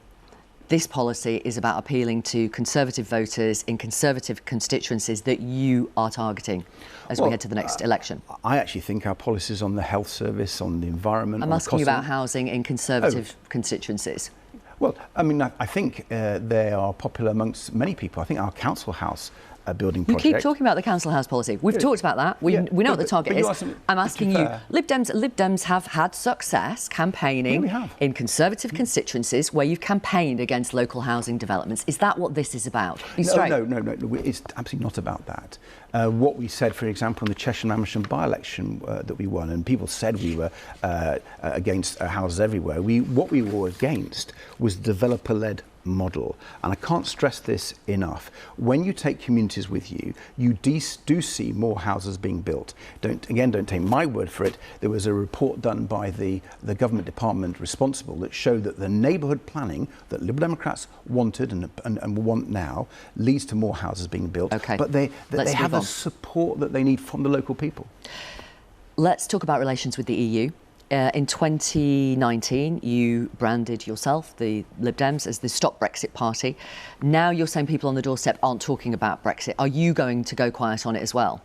this policy is about appealing to Conservative voters in Conservative constituencies that you are targeting as we head to the next election? I actually think our policies on the health service, on the environment... I'm asking you about housing in Conservative constituencies. Well, I mean, I think they are popular amongst many people. I think our council house building You project. keep talking about the council house policy. We've talked about that. We know what the target is. I'm asking you, Lib Dems have had success campaigning in Conservative constituencies where you've campaigned against local housing developments. Is that what this is about? Be straight. No, it's absolutely not about that. What we said, for example, in the Cheshire and Amersham by-election that we won, and people said we were against houses everywhere, what we were against was developer-led model. And I can't stress this enough. When you take communities with you, you do see more houses being built. Don't take my word for it. There was a report done by the government department responsible that showed that the neighbourhood planning that Liberal Democrats wanted and want now leads to more houses being built. Okay. But they have the support that they need from the local people. Let's talk about relations with the EU. In 2019, you branded yourself, the Lib Dems, as the Stop Brexit Party. Now you're saying people on the doorstep aren't talking about Brexit. Are you going to go quiet on it as well?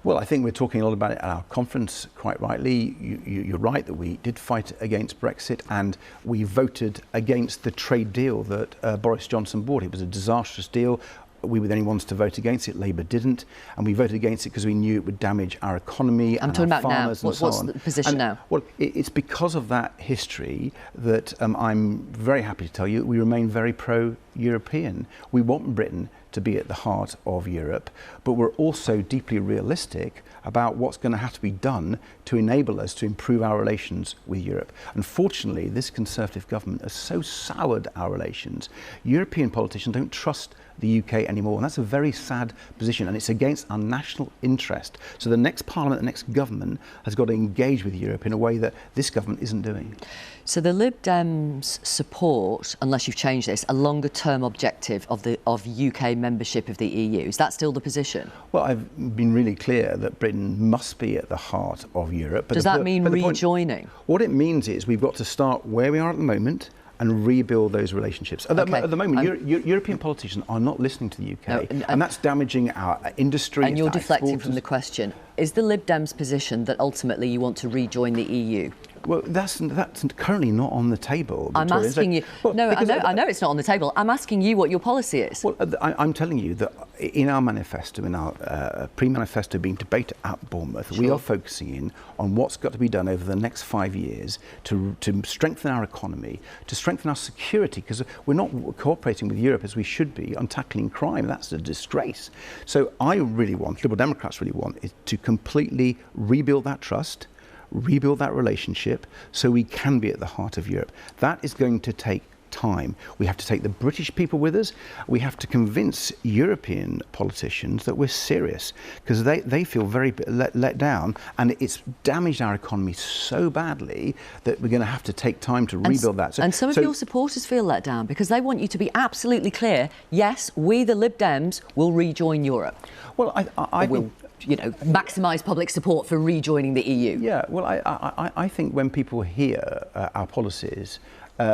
Well, I think we're talking a lot about it at our conference, quite rightly. You're right that we did fight against Brexit and we voted against the trade deal that Boris Johnson brought. It was a disastrous deal. We were the only ones to vote against it. Labour didn't, and we voted against it because we knew it would damage our economy and our farmers and so on. What's the position now? Well, it's because of that history that I'm very happy to tell you that we remain very pro-European. We want Britain to be at the heart of Europe, but we're also deeply realistic about what's going to have to be done to enable us to improve our relations with Europe. Unfortunately, this Conservative government has so soured our relations. European politicians don't trust the UK anymore, and that's a very sad position, and it's against our national interest. So the next parliament, the next government has got to engage with Europe in a way that this government isn't doing. So the Lib Dems support, unless you've changed this, a longer-term objective of UK membership of the EU. Is that still the position? Well, I've been really clear that Britain must be at the heart of Europe. But does that mean rejoining? What it means is we've got to start where we are at the moment and rebuild those relationships. At the moment, European politicians are not listening to the UK, and that's damaging our industry. And you're deflecting from the question. Is the Lib Dems' position that ultimately you want to rejoin the EU? Well, that's currently not on the table. Victoria. I'm asking you. Well, no, I know it's not on the table. I'm asking you what your policy is. Well, I'm telling you that in our manifesto, in our pre-manifesto being debated at Bournemouth, we are focusing in on what's got to be done over the next 5 years to strengthen our economy, to strengthen our security, because we're not cooperating with Europe as we should be on tackling crime. That's a disgrace. So Liberal Democrats really want, is to completely rebuild that trust, rebuild that relationship so we can be at the heart of Europe. That is going to take time. We have to take the British people with us. We have to convince European politicians that we're serious, because they feel very let down, and it's damaged our economy so badly that we're going to have to take time to rebuild that. And some of your supporters feel let down because they want you to be absolutely clear, yes, we the Lib Dems will rejoin Europe. Well, I will, maximise public support for rejoining the EU. Yeah, well, I think when people hear our policies,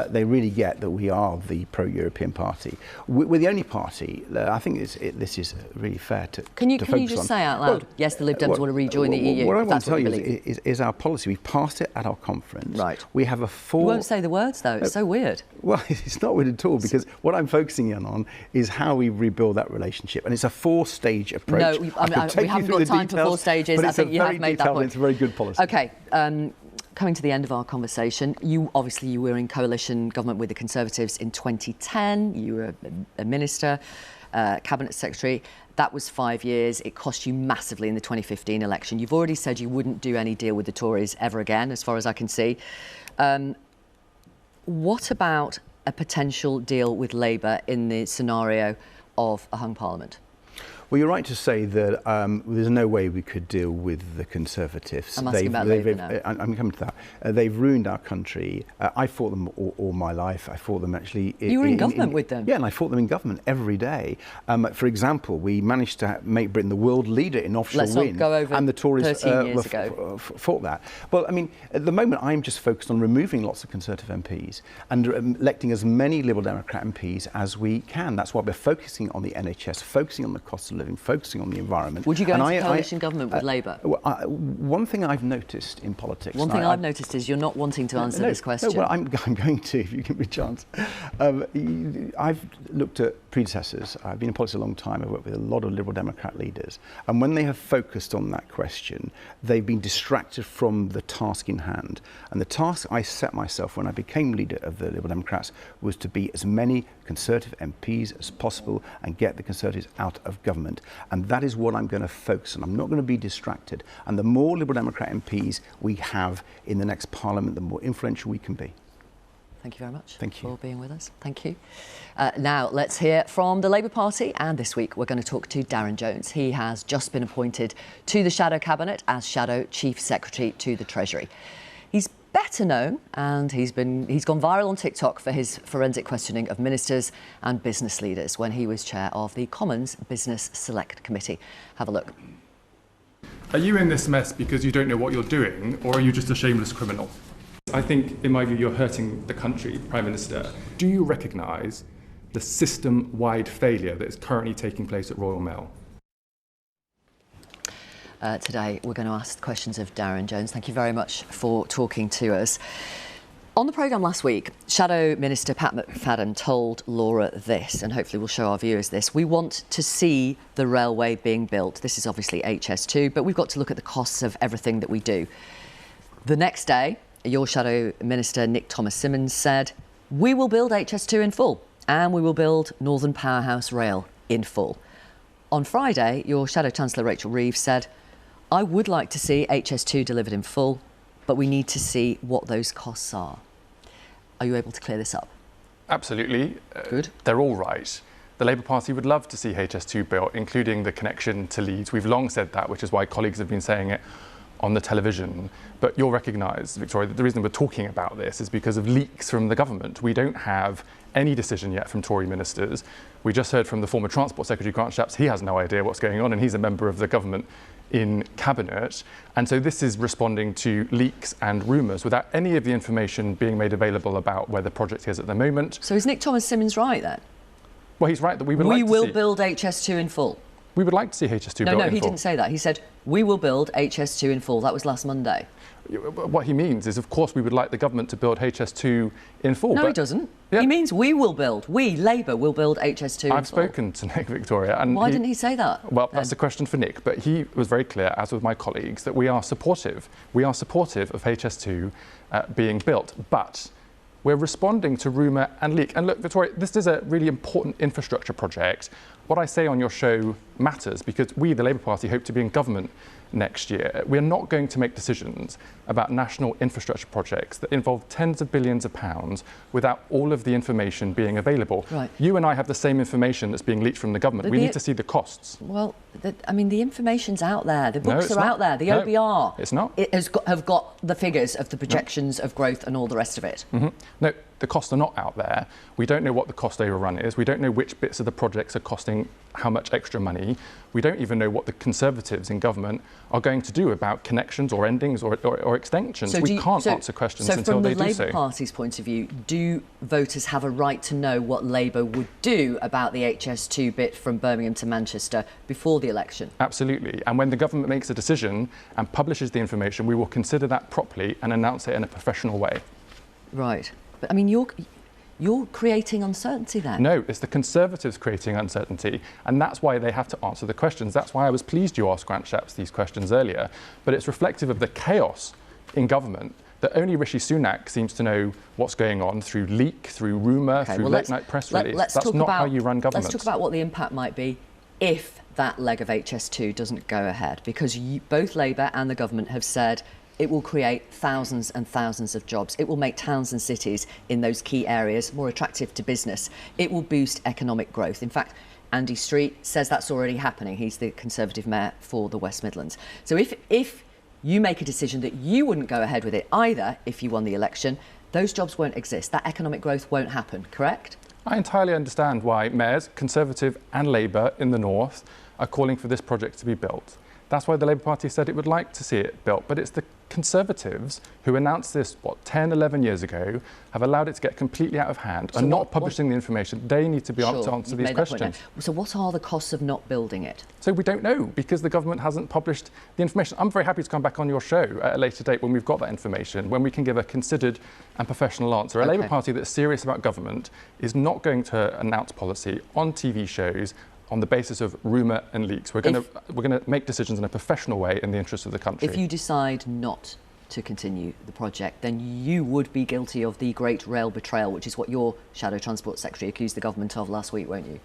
they really get that we are the pro-European party. We're the only party. I think this is really fair to Can you focus just on. say out loud, yes, the Lib Dems want to rejoin the EU? What I want to tell you is our policy. We passed it at our conference. Right. We have a full... You won't say the words, though. It's so weird. Well, it's not weird at all, because what I'm focusing on is how we rebuild that relationship. And it's a four-stage approach. No, we haven't got time for 4 stages. But I think you have made that point. It's a very good policy. OK. Coming to the end of our conversation, you were in coalition government with the Conservatives in 2010. You were a minister, cabinet secretary. That was 5 years. It cost you massively in the 2015 election. You've already said you wouldn't do any deal with the Tories ever again, as far as I can see. What about a potential deal with Labour in the scenario of a hung parliament? Well, you're right to say that there's no way we could deal with the Conservatives. I'm asking about Labour now. I'm coming to that. They've ruined our country. I fought them all my life. I fought them actually... You were in government with them? Yeah, and I fought them in government every day. For example, we managed to make Britain the world leader in offshore wind. Let's not go over and the Tories 13 years ago. fought that. Well, I mean, at the moment, I'm just focused on removing lots of Conservative MPs and electing as many Liberal Democrat MPs as we can. That's why we're focusing on the NHS, focusing on the cost of living. living, focusing on the environment. Would you go into coalition government with Labour? One thing I've noticed in politics... One thing I've noticed is you're not wanting to answer this question. No, well, I'm going to, if you give me a chance. I've looked at predecessors. I've been in politics a long time. I've worked with a lot of Liberal Democrat leaders. And when they have focused on that question, they've been distracted from the task in hand. And the task I set myself when I became leader of the Liberal Democrats was to be as many Conservative MPs as possible and get the Conservatives out of government. And that is what I'm going to focus on. I'm not going to be distracted. And the more Liberal Democrat MPs we have in the next Parliament, the more influential we can be. Thank you very much for being with us. Thank you. Now, let's hear from the Labour Party. And this week, we're going to talk to Darren Jones. He has just been appointed to the Shadow Cabinet as Shadow Chief Secretary to the Treasury. He's better known, and he's gone viral on TikTok for his forensic questioning of ministers and business leaders when he was chair of the Commons Business Select Committee. Have a look. Are you in this mess because you don't know what you're doing, or are you just a shameless criminal? I think, in my view, you're hurting the country, Prime Minister. Do you recognise the system-wide failure that is currently taking place at Royal Mail? Today, we're going to ask questions of Darren Jones. Thank you very much for talking to us. On the programme last week, Shadow Minister Pat McFadden told Laura this, and hopefully we'll show our viewers this. We want to see the railway being built. This is obviously HS2, but we've got to look at the costs of everything that we do. The next day, your Shadow Minister, Nick Thomas-Symonds, said, we will build HS2 in full, and we will build Northern Powerhouse Rail in full. On Friday, your Shadow Chancellor, Rachel Reeves, said, I would like to see HS2 delivered in full, but we need to see what those costs are. Are you able to clear this up? Absolutely. Good. They're all right. The Labour Party would love to see HS2 built, including the connection to Leeds. We've long said that, which is why colleagues have been saying it on the television. But you'll recognise, Victoria, that the reason we're talking about this is because of leaks from the government. We don't have any decision yet from Tory ministers. We just heard from the former Transport Secretary, Grant Shapps. He has no idea what's going on, and he's a member of the government in Cabinet. And so this is responding to leaks and rumours without any of the information being made available about where the project is at the moment. So is Nick Thomas-Symonds right then? Well, he's right that we will build HS2 in full. We would like to see HS2 built in full. No, he didn't say that. He said, we will build HS2 in full. That was last Monday. What he means is, of course, we would like the government to build HS2 in full. No, he doesn't. Yeah. He means we will build. We, Labour, will build HS2 in full. I've spoken to Nick, Victoria. And why didn't he say that? Well, that's a question for Nick. But he was very clear, as with my colleagues, that we are supportive. We are supportive of HS2 being built. But we're responding to rumour and leak. And look, Victoria, this is a really important infrastructure project. What I say on your show matters because we, the Labour Party, hope to be in government next year. We're not going to make decisions about national infrastructure projects that involve tens of billions of pounds without all of the information being available. Right. You and I have the same information that's being leaked from the government. We need to see the costs. Well, the information's out there. The books are out there. The OBR it's not. Have got the figures of the projections of growth and all the rest of it. Mm-hmm. No, the costs are not out there. We don't know what the cost overrun is. We don't know which bits of the projects are costing how much extra money. We don't even know what the Conservatives in government are going to do about connections or endings or extensions. So we can't answer questions until they do so. So from the Labour Party's point of view, do voters have a right to know what Labour would do about the HS2 bit from Birmingham to Manchester before the election? Absolutely. And when the government makes a decision and publishes the information, we will consider that properly and announce it in a professional way. Right. But I mean, you're creating uncertainty there. No, it's the Conservatives creating uncertainty, and that's why they have to answer the questions. That's why I was pleased you asked Grant Shapps these questions earlier. But it's reflective of the chaos in government that only Rishi Sunak seems to know what's going on through leak, through rumour, through late-night press release. That's not how you run government. Let's talk about what the impact might be if that leg of HS2 doesn't go ahead, because both Labour and the government have said it will create thousands and thousands of jobs. It will make towns and cities in those key areas more attractive to business. It will boost economic growth. In fact, Andy Street says that's already happening. He's the Conservative mayor for the West Midlands. So if you make a decision that you wouldn't go ahead with it either if you won the election, those jobs won't exist. That economic growth won't happen, correct? I entirely understand why mayors, Conservative and Labour in the north, are calling for this project to be built. That's why the Labour Party said it would like to see it built, but it's the Conservatives, who announced this, 10, 11 years ago, have allowed it to get completely out of hand and not publishing the information. They need to be able to answer these questions. So what are the costs of not building it? So we don't know, because the government hasn't published the information. I'm very happy to come back on your show at a later date when we've got that information, when we can give a considered and professional answer. A Labour Party that's serious about government is not going to announce policy on TV shows on the basis of rumour and leaks. We're going to make decisions in a professional way in the interest of the country. If you decide not to continue the project, then you would be guilty of the Great Rail Betrayal, which is what your Shadow Transport Secretary accused the government of last week, won't you?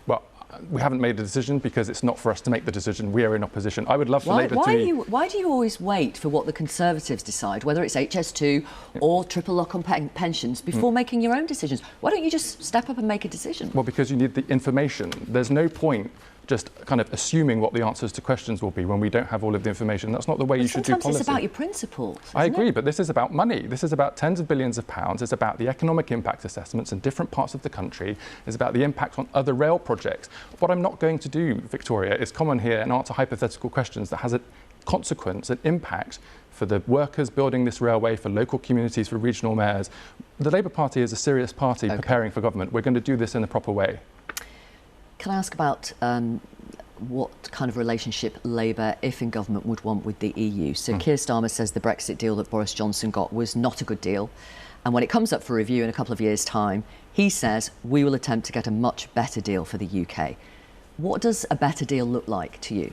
Well, we haven't made a decision because it's not for us to make the decision. We are in opposition. I would love for Labour to... Why do you always wait for what the Conservatives decide, whether it's HS2 or triple lock on pensions, before making your own decisions? Why don't you just step up and make a decision? Well, because you need the information. There's no point just kind of assuming what the answers to questions will be when we don't have all of the information. That's not the way you should do policy. Sometimes it's about your principles. I agree, but this is about money. This is about tens of billions of pounds. It's about the economic impact assessments in different parts of the country. It's about the impact on other rail projects. What I'm not going to do, Victoria, is come on here and answer hypothetical questions that has a consequence, an impact for the workers building this railway, for local communities, for regional mayors. The Labour Party is a serious party preparing for government. We're going to do this in a proper way. Can I ask about what kind of relationship Labour, if in government, would want with the EU? So Keir Starmer says the Brexit deal that Boris Johnson got was not a good deal. And when it comes up for review in a couple of years' time, he says we will attempt to get a much better deal for the UK. What does a better deal look like to you?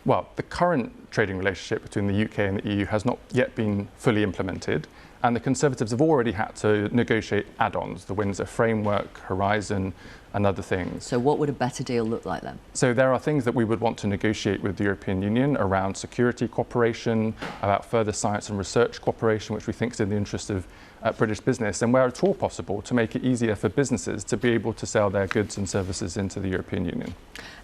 Well, the current trading relationship between the UK and the EU has not yet been fully implemented. And the Conservatives have already had to negotiate add-ons, the Windsor Framework, Horizon and other things. So what would a better deal look like then? So there are things that we would want to negotiate with the European Union around security cooperation, about further science and research cooperation, which we think is in the interest of British business, and where at all possible to make it easier for businesses to be able to sell their goods and services into the European Union.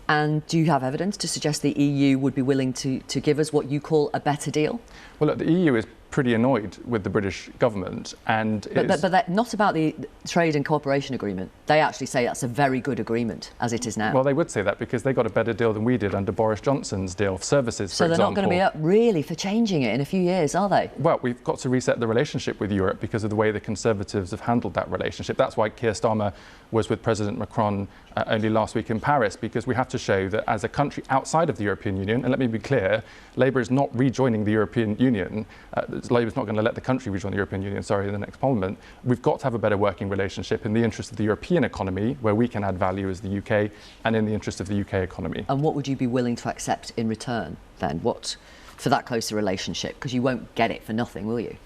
And do you have evidence to suggest the EU would be willing to give us what you call a better deal? Well, look, the EU is pretty annoyed with the British government, and but that's not about the trade and cooperation agreement. They actually say that's a very good agreement as it is now. Well, they would say that because they got a better deal than we did under Boris Johnson's deal of services, for example. So they're not going to be up really for changing it in a few years, are they? Well, we've got to reset the relationship with Europe because of the way the Conservatives have handled that relationship. That's why Keir Starmer was with President Macron only last week in Paris, because we have to show that as a country outside of the European Union, and let me be clear, Labour is not rejoining the European Union. Labour's not going to let the country rejoin the European Union, in the next Parliament. We've got to have a better working relationship in the interest of the European economy, where we can add value as the UK, and in the interest of the UK economy. And what would you be willing to accept in return, then? What for that closer relationship? Because you won't get it for nothing, will you?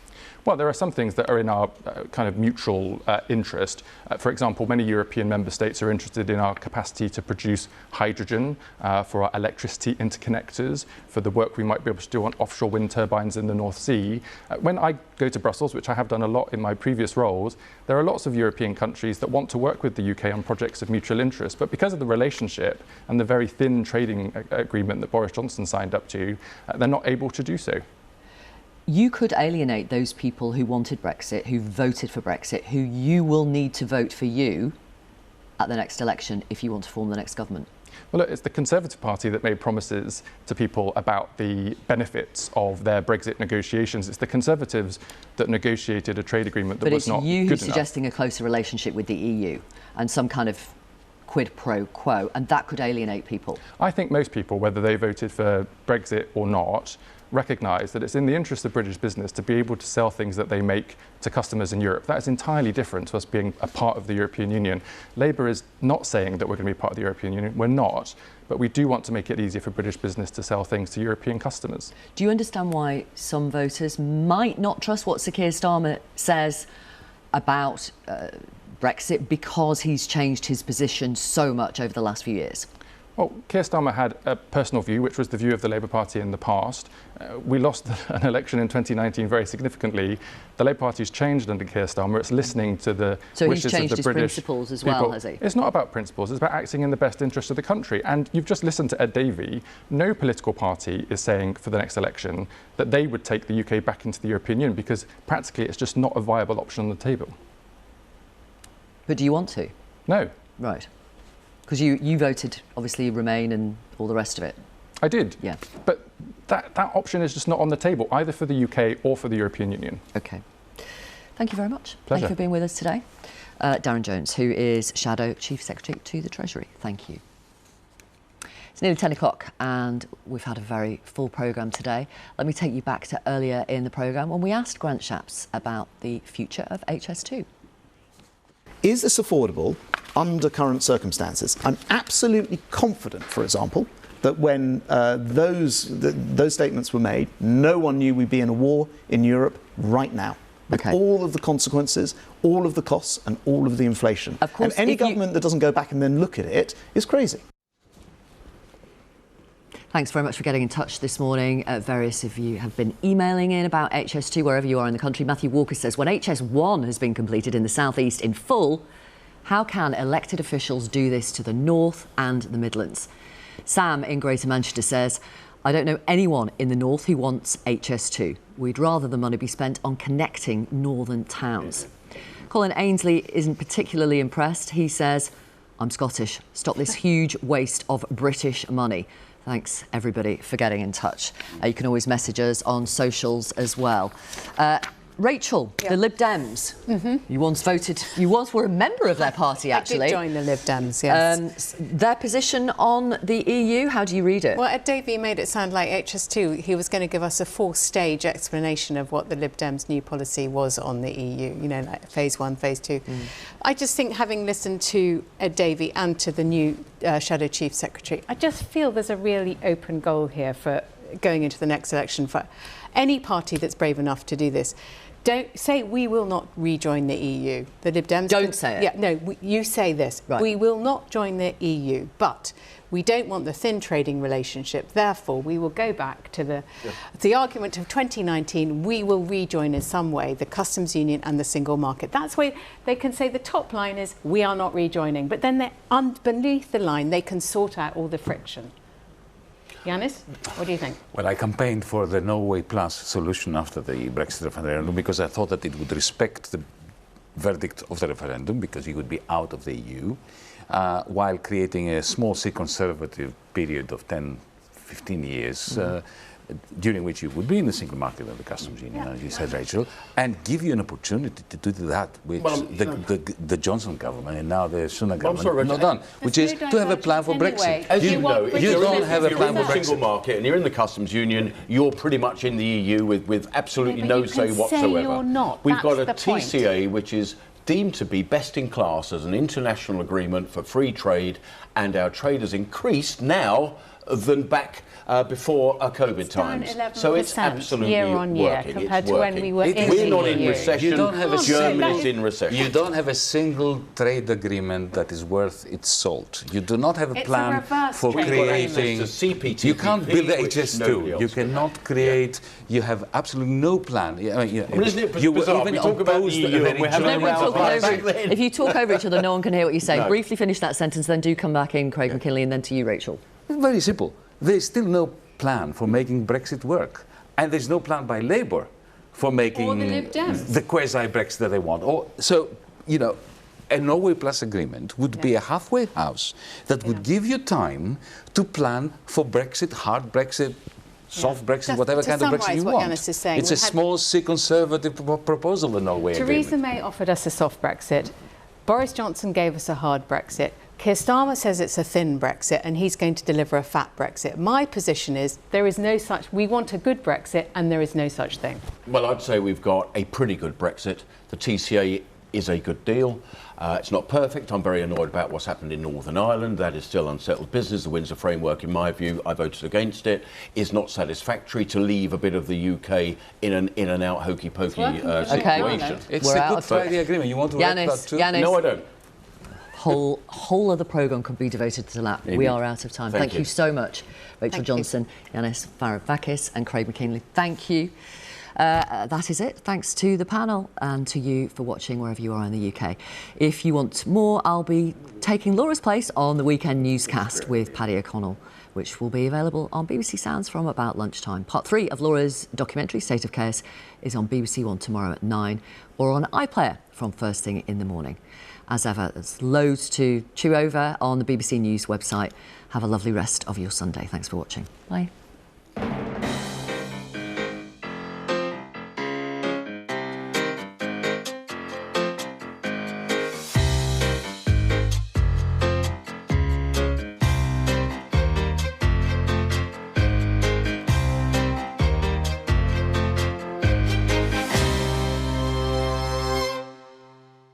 Well, there are some things that are in our kind of mutual interest. For example, many European member states are interested in our capacity to produce hydrogen for our electricity interconnectors, for the work we might be able to do on offshore wind turbines in the North Sea. When I go to Brussels, which I have done a lot in my previous roles, there are lots of European countries that want to work with the UK on projects of mutual interest. But because of the relationship and the very thin trading agreement that Boris Johnson signed up to, they're not able to do so. You could alienate those people who wanted Brexit, who voted for Brexit, who you will need to vote for you at the next election if you want to form the next government. Well, look, it's the Conservative Party that made promises to people about the benefits of their Brexit negotiations. It's the Conservatives that negotiated a trade agreement that was not good enough. But it's you who's suggesting a closer relationship with the EU and some kind of quid pro quo, and that could alienate people. I think most people, whether they voted for Brexit or not, recognise that it's in the interest of British business to be able to sell things that they make to customers in Europe. That is entirely different to us being a part of the European Union. Labour is not saying that we're going to be part of the European Union. We're not. But we do want to make it easier for British business to sell things to European customers. Do you understand why some voters might not trust what Sir Keir Starmer says about Brexit because he's changed his position so much over the last few years? Well, Keir Starmer had a personal view, which was the view of the Labour Party in the past. We lost an election in 2019 very significantly. The Labour Party's changed under Keir Starmer. It's listening to the wishes of the British people. So he's changed his principles as well, has he? It's not about principles. It's about acting in the best interest of the country. And you've just listened to Ed Davey. No political party is saying for the next election that they would take the UK back into the European Union because practically it's just not a viable option on the table. But do you want to? No. Right. Because you voted, obviously, Remain and all the rest of it. I did. Yeah. But that option is just not on the table, either for the UK or for the European Union. OK. Thank you very much. Pleasure. Thank you for being with us today. Darren Jones, who is Shadow Chief Secretary to the Treasury. Thank you. It's nearly 10 o'clock and we've had a very full programme today. Let me take you back to earlier in the programme when we asked Grant Shapps about the future of HS2. Is this affordable under current circumstances? I'm absolutely confident, for example, that when those statements were made, no one knew we'd be in a war in Europe right now. With all of the consequences, all of the costs and all of the inflation. Of course, and any government that doesn't go back and then look at it is crazy. Thanks very much for getting in touch this morning. Various of you have been emailing in about HS2 wherever you are in the country. Matthew Walker says, when HS1 has been completed in the South East in full, how can elected officials do this to the North and the Midlands? Sam in Greater Manchester says, I don't know anyone in the North who wants HS2. We'd rather the money be spent on connecting northern towns. Colin Ainsley isn't particularly impressed. He says, I'm Scottish. Stop this huge waste of British money. Thanks, everybody, for getting in touch. You can always message us on socials as well. Rachel, the Lib Dems. You once were a member of their party, actually. I did join the Lib Dems, yes. Their position on the EU, how do you read it? Well, Davey made it sound like HS2, he was going to give us a four-stage explanation of what the Lib Dems' new policy was on the EU, you know, like phase 1, phase 2. I just think, having listened to Davey and to the new Shadow Chief Secretary, I just feel there's a really open goal here for going into the next election for any party that's brave enough to do this. Don't say we will not rejoin the EU. The Lib Dems don't say it. Yeah, no, you say this. Right. We will not join the EU, but we don't want the thin trading relationship. Therefore, we will go back to the argument of 2019. We will rejoin in some way the customs union and the single market. That's why they can say the top line is we are not rejoining, but then beneath the line they can sort out all the friction. Yanis, what do you think? Well, I campaigned for the Norway Plus solution after the Brexit referendum because I thought that it would respect the verdict of the referendum because it would be out of the EU while creating a small C conservative period of 10, 15 years during which you would be in the single market and the customs union, as you said, Rachel, and give you an opportunity to do that, which the Johnson government and now the Sunak government have not done, which is to have a plan for Brexit. As you know, if you you're don't have a plan for in the single market and you're in the customs union, you're pretty much in the EU with absolutely no say whatsoever. Say you're not. We've got a That's the point. TCA which is deemed to be best in class as an international agreement for free trade, and our trade has increased now than back before COVID times. So it's absolutely year on year working. compared it's to working. when we were in We're not the in EU. recession. You don't have a Germany's in recession. You don't have a single trade agreement that is worth its salt. You do not have a plan for creating. CPTPP, you can't build the which HS2. nobody You else cannot create. You have absolutely no plan. I mean, isn't it you bizarre? We talk about the EU and we're having a row. If you talk over each other, no one can hear what you say. No. Briefly finish that sentence, then do come back in, Craig McKinley, and then to you, Rachel. It's very simple. There is still no plan for making Brexit work, and there's no plan by Labour for making the quasi-Brexit that they want. So, you know, a Norway Plus agreement would be a halfway house that would give you time to plan for Brexit, hard Brexit, soft Brexit, whatever kind of Brexit you want. Yanis is saying, it's a small C conservative proposal, the Norway agreement. Theresa May offered us a soft Brexit. Boris Johnson gave us a hard Brexit. Keir Starmer says it's a thin Brexit and he's going to deliver a fat Brexit. My position is there is no such, we want a good Brexit and there is no such thing. Well, I'd say we've got a pretty good Brexit. The TCA is a good deal. It's not perfect. I'm very annoyed about what's happened in Northern Ireland. That is still unsettled business. The Windsor Framework, in my view, I voted against it, is not satisfactory to leave a bit of the UK in an out hokey-pokey situation. It's a Good Friday agreement. You want to write that too? Yanis. No, I don't. Whole other programme could be devoted to that. We are out of time. Thank you so much, Rachel Johnson, Yanis Varoufakis and Craig McKinley. Thank you. That is it. Thanks to the panel and to you for watching wherever you are in the UK. If you want more, I'll be taking Laura's place on the weekend newscast with Paddy O'Connell, which will be available on BBC Sounds from about lunchtime. Part 3 of Laura's documentary, State of Chaos, is on BBC One tomorrow at 9 or on iPlayer from first thing in the morning. As ever, there's loads to chew over on the BBC News website. Have a lovely rest of your Sunday. Thanks for watching. Bye.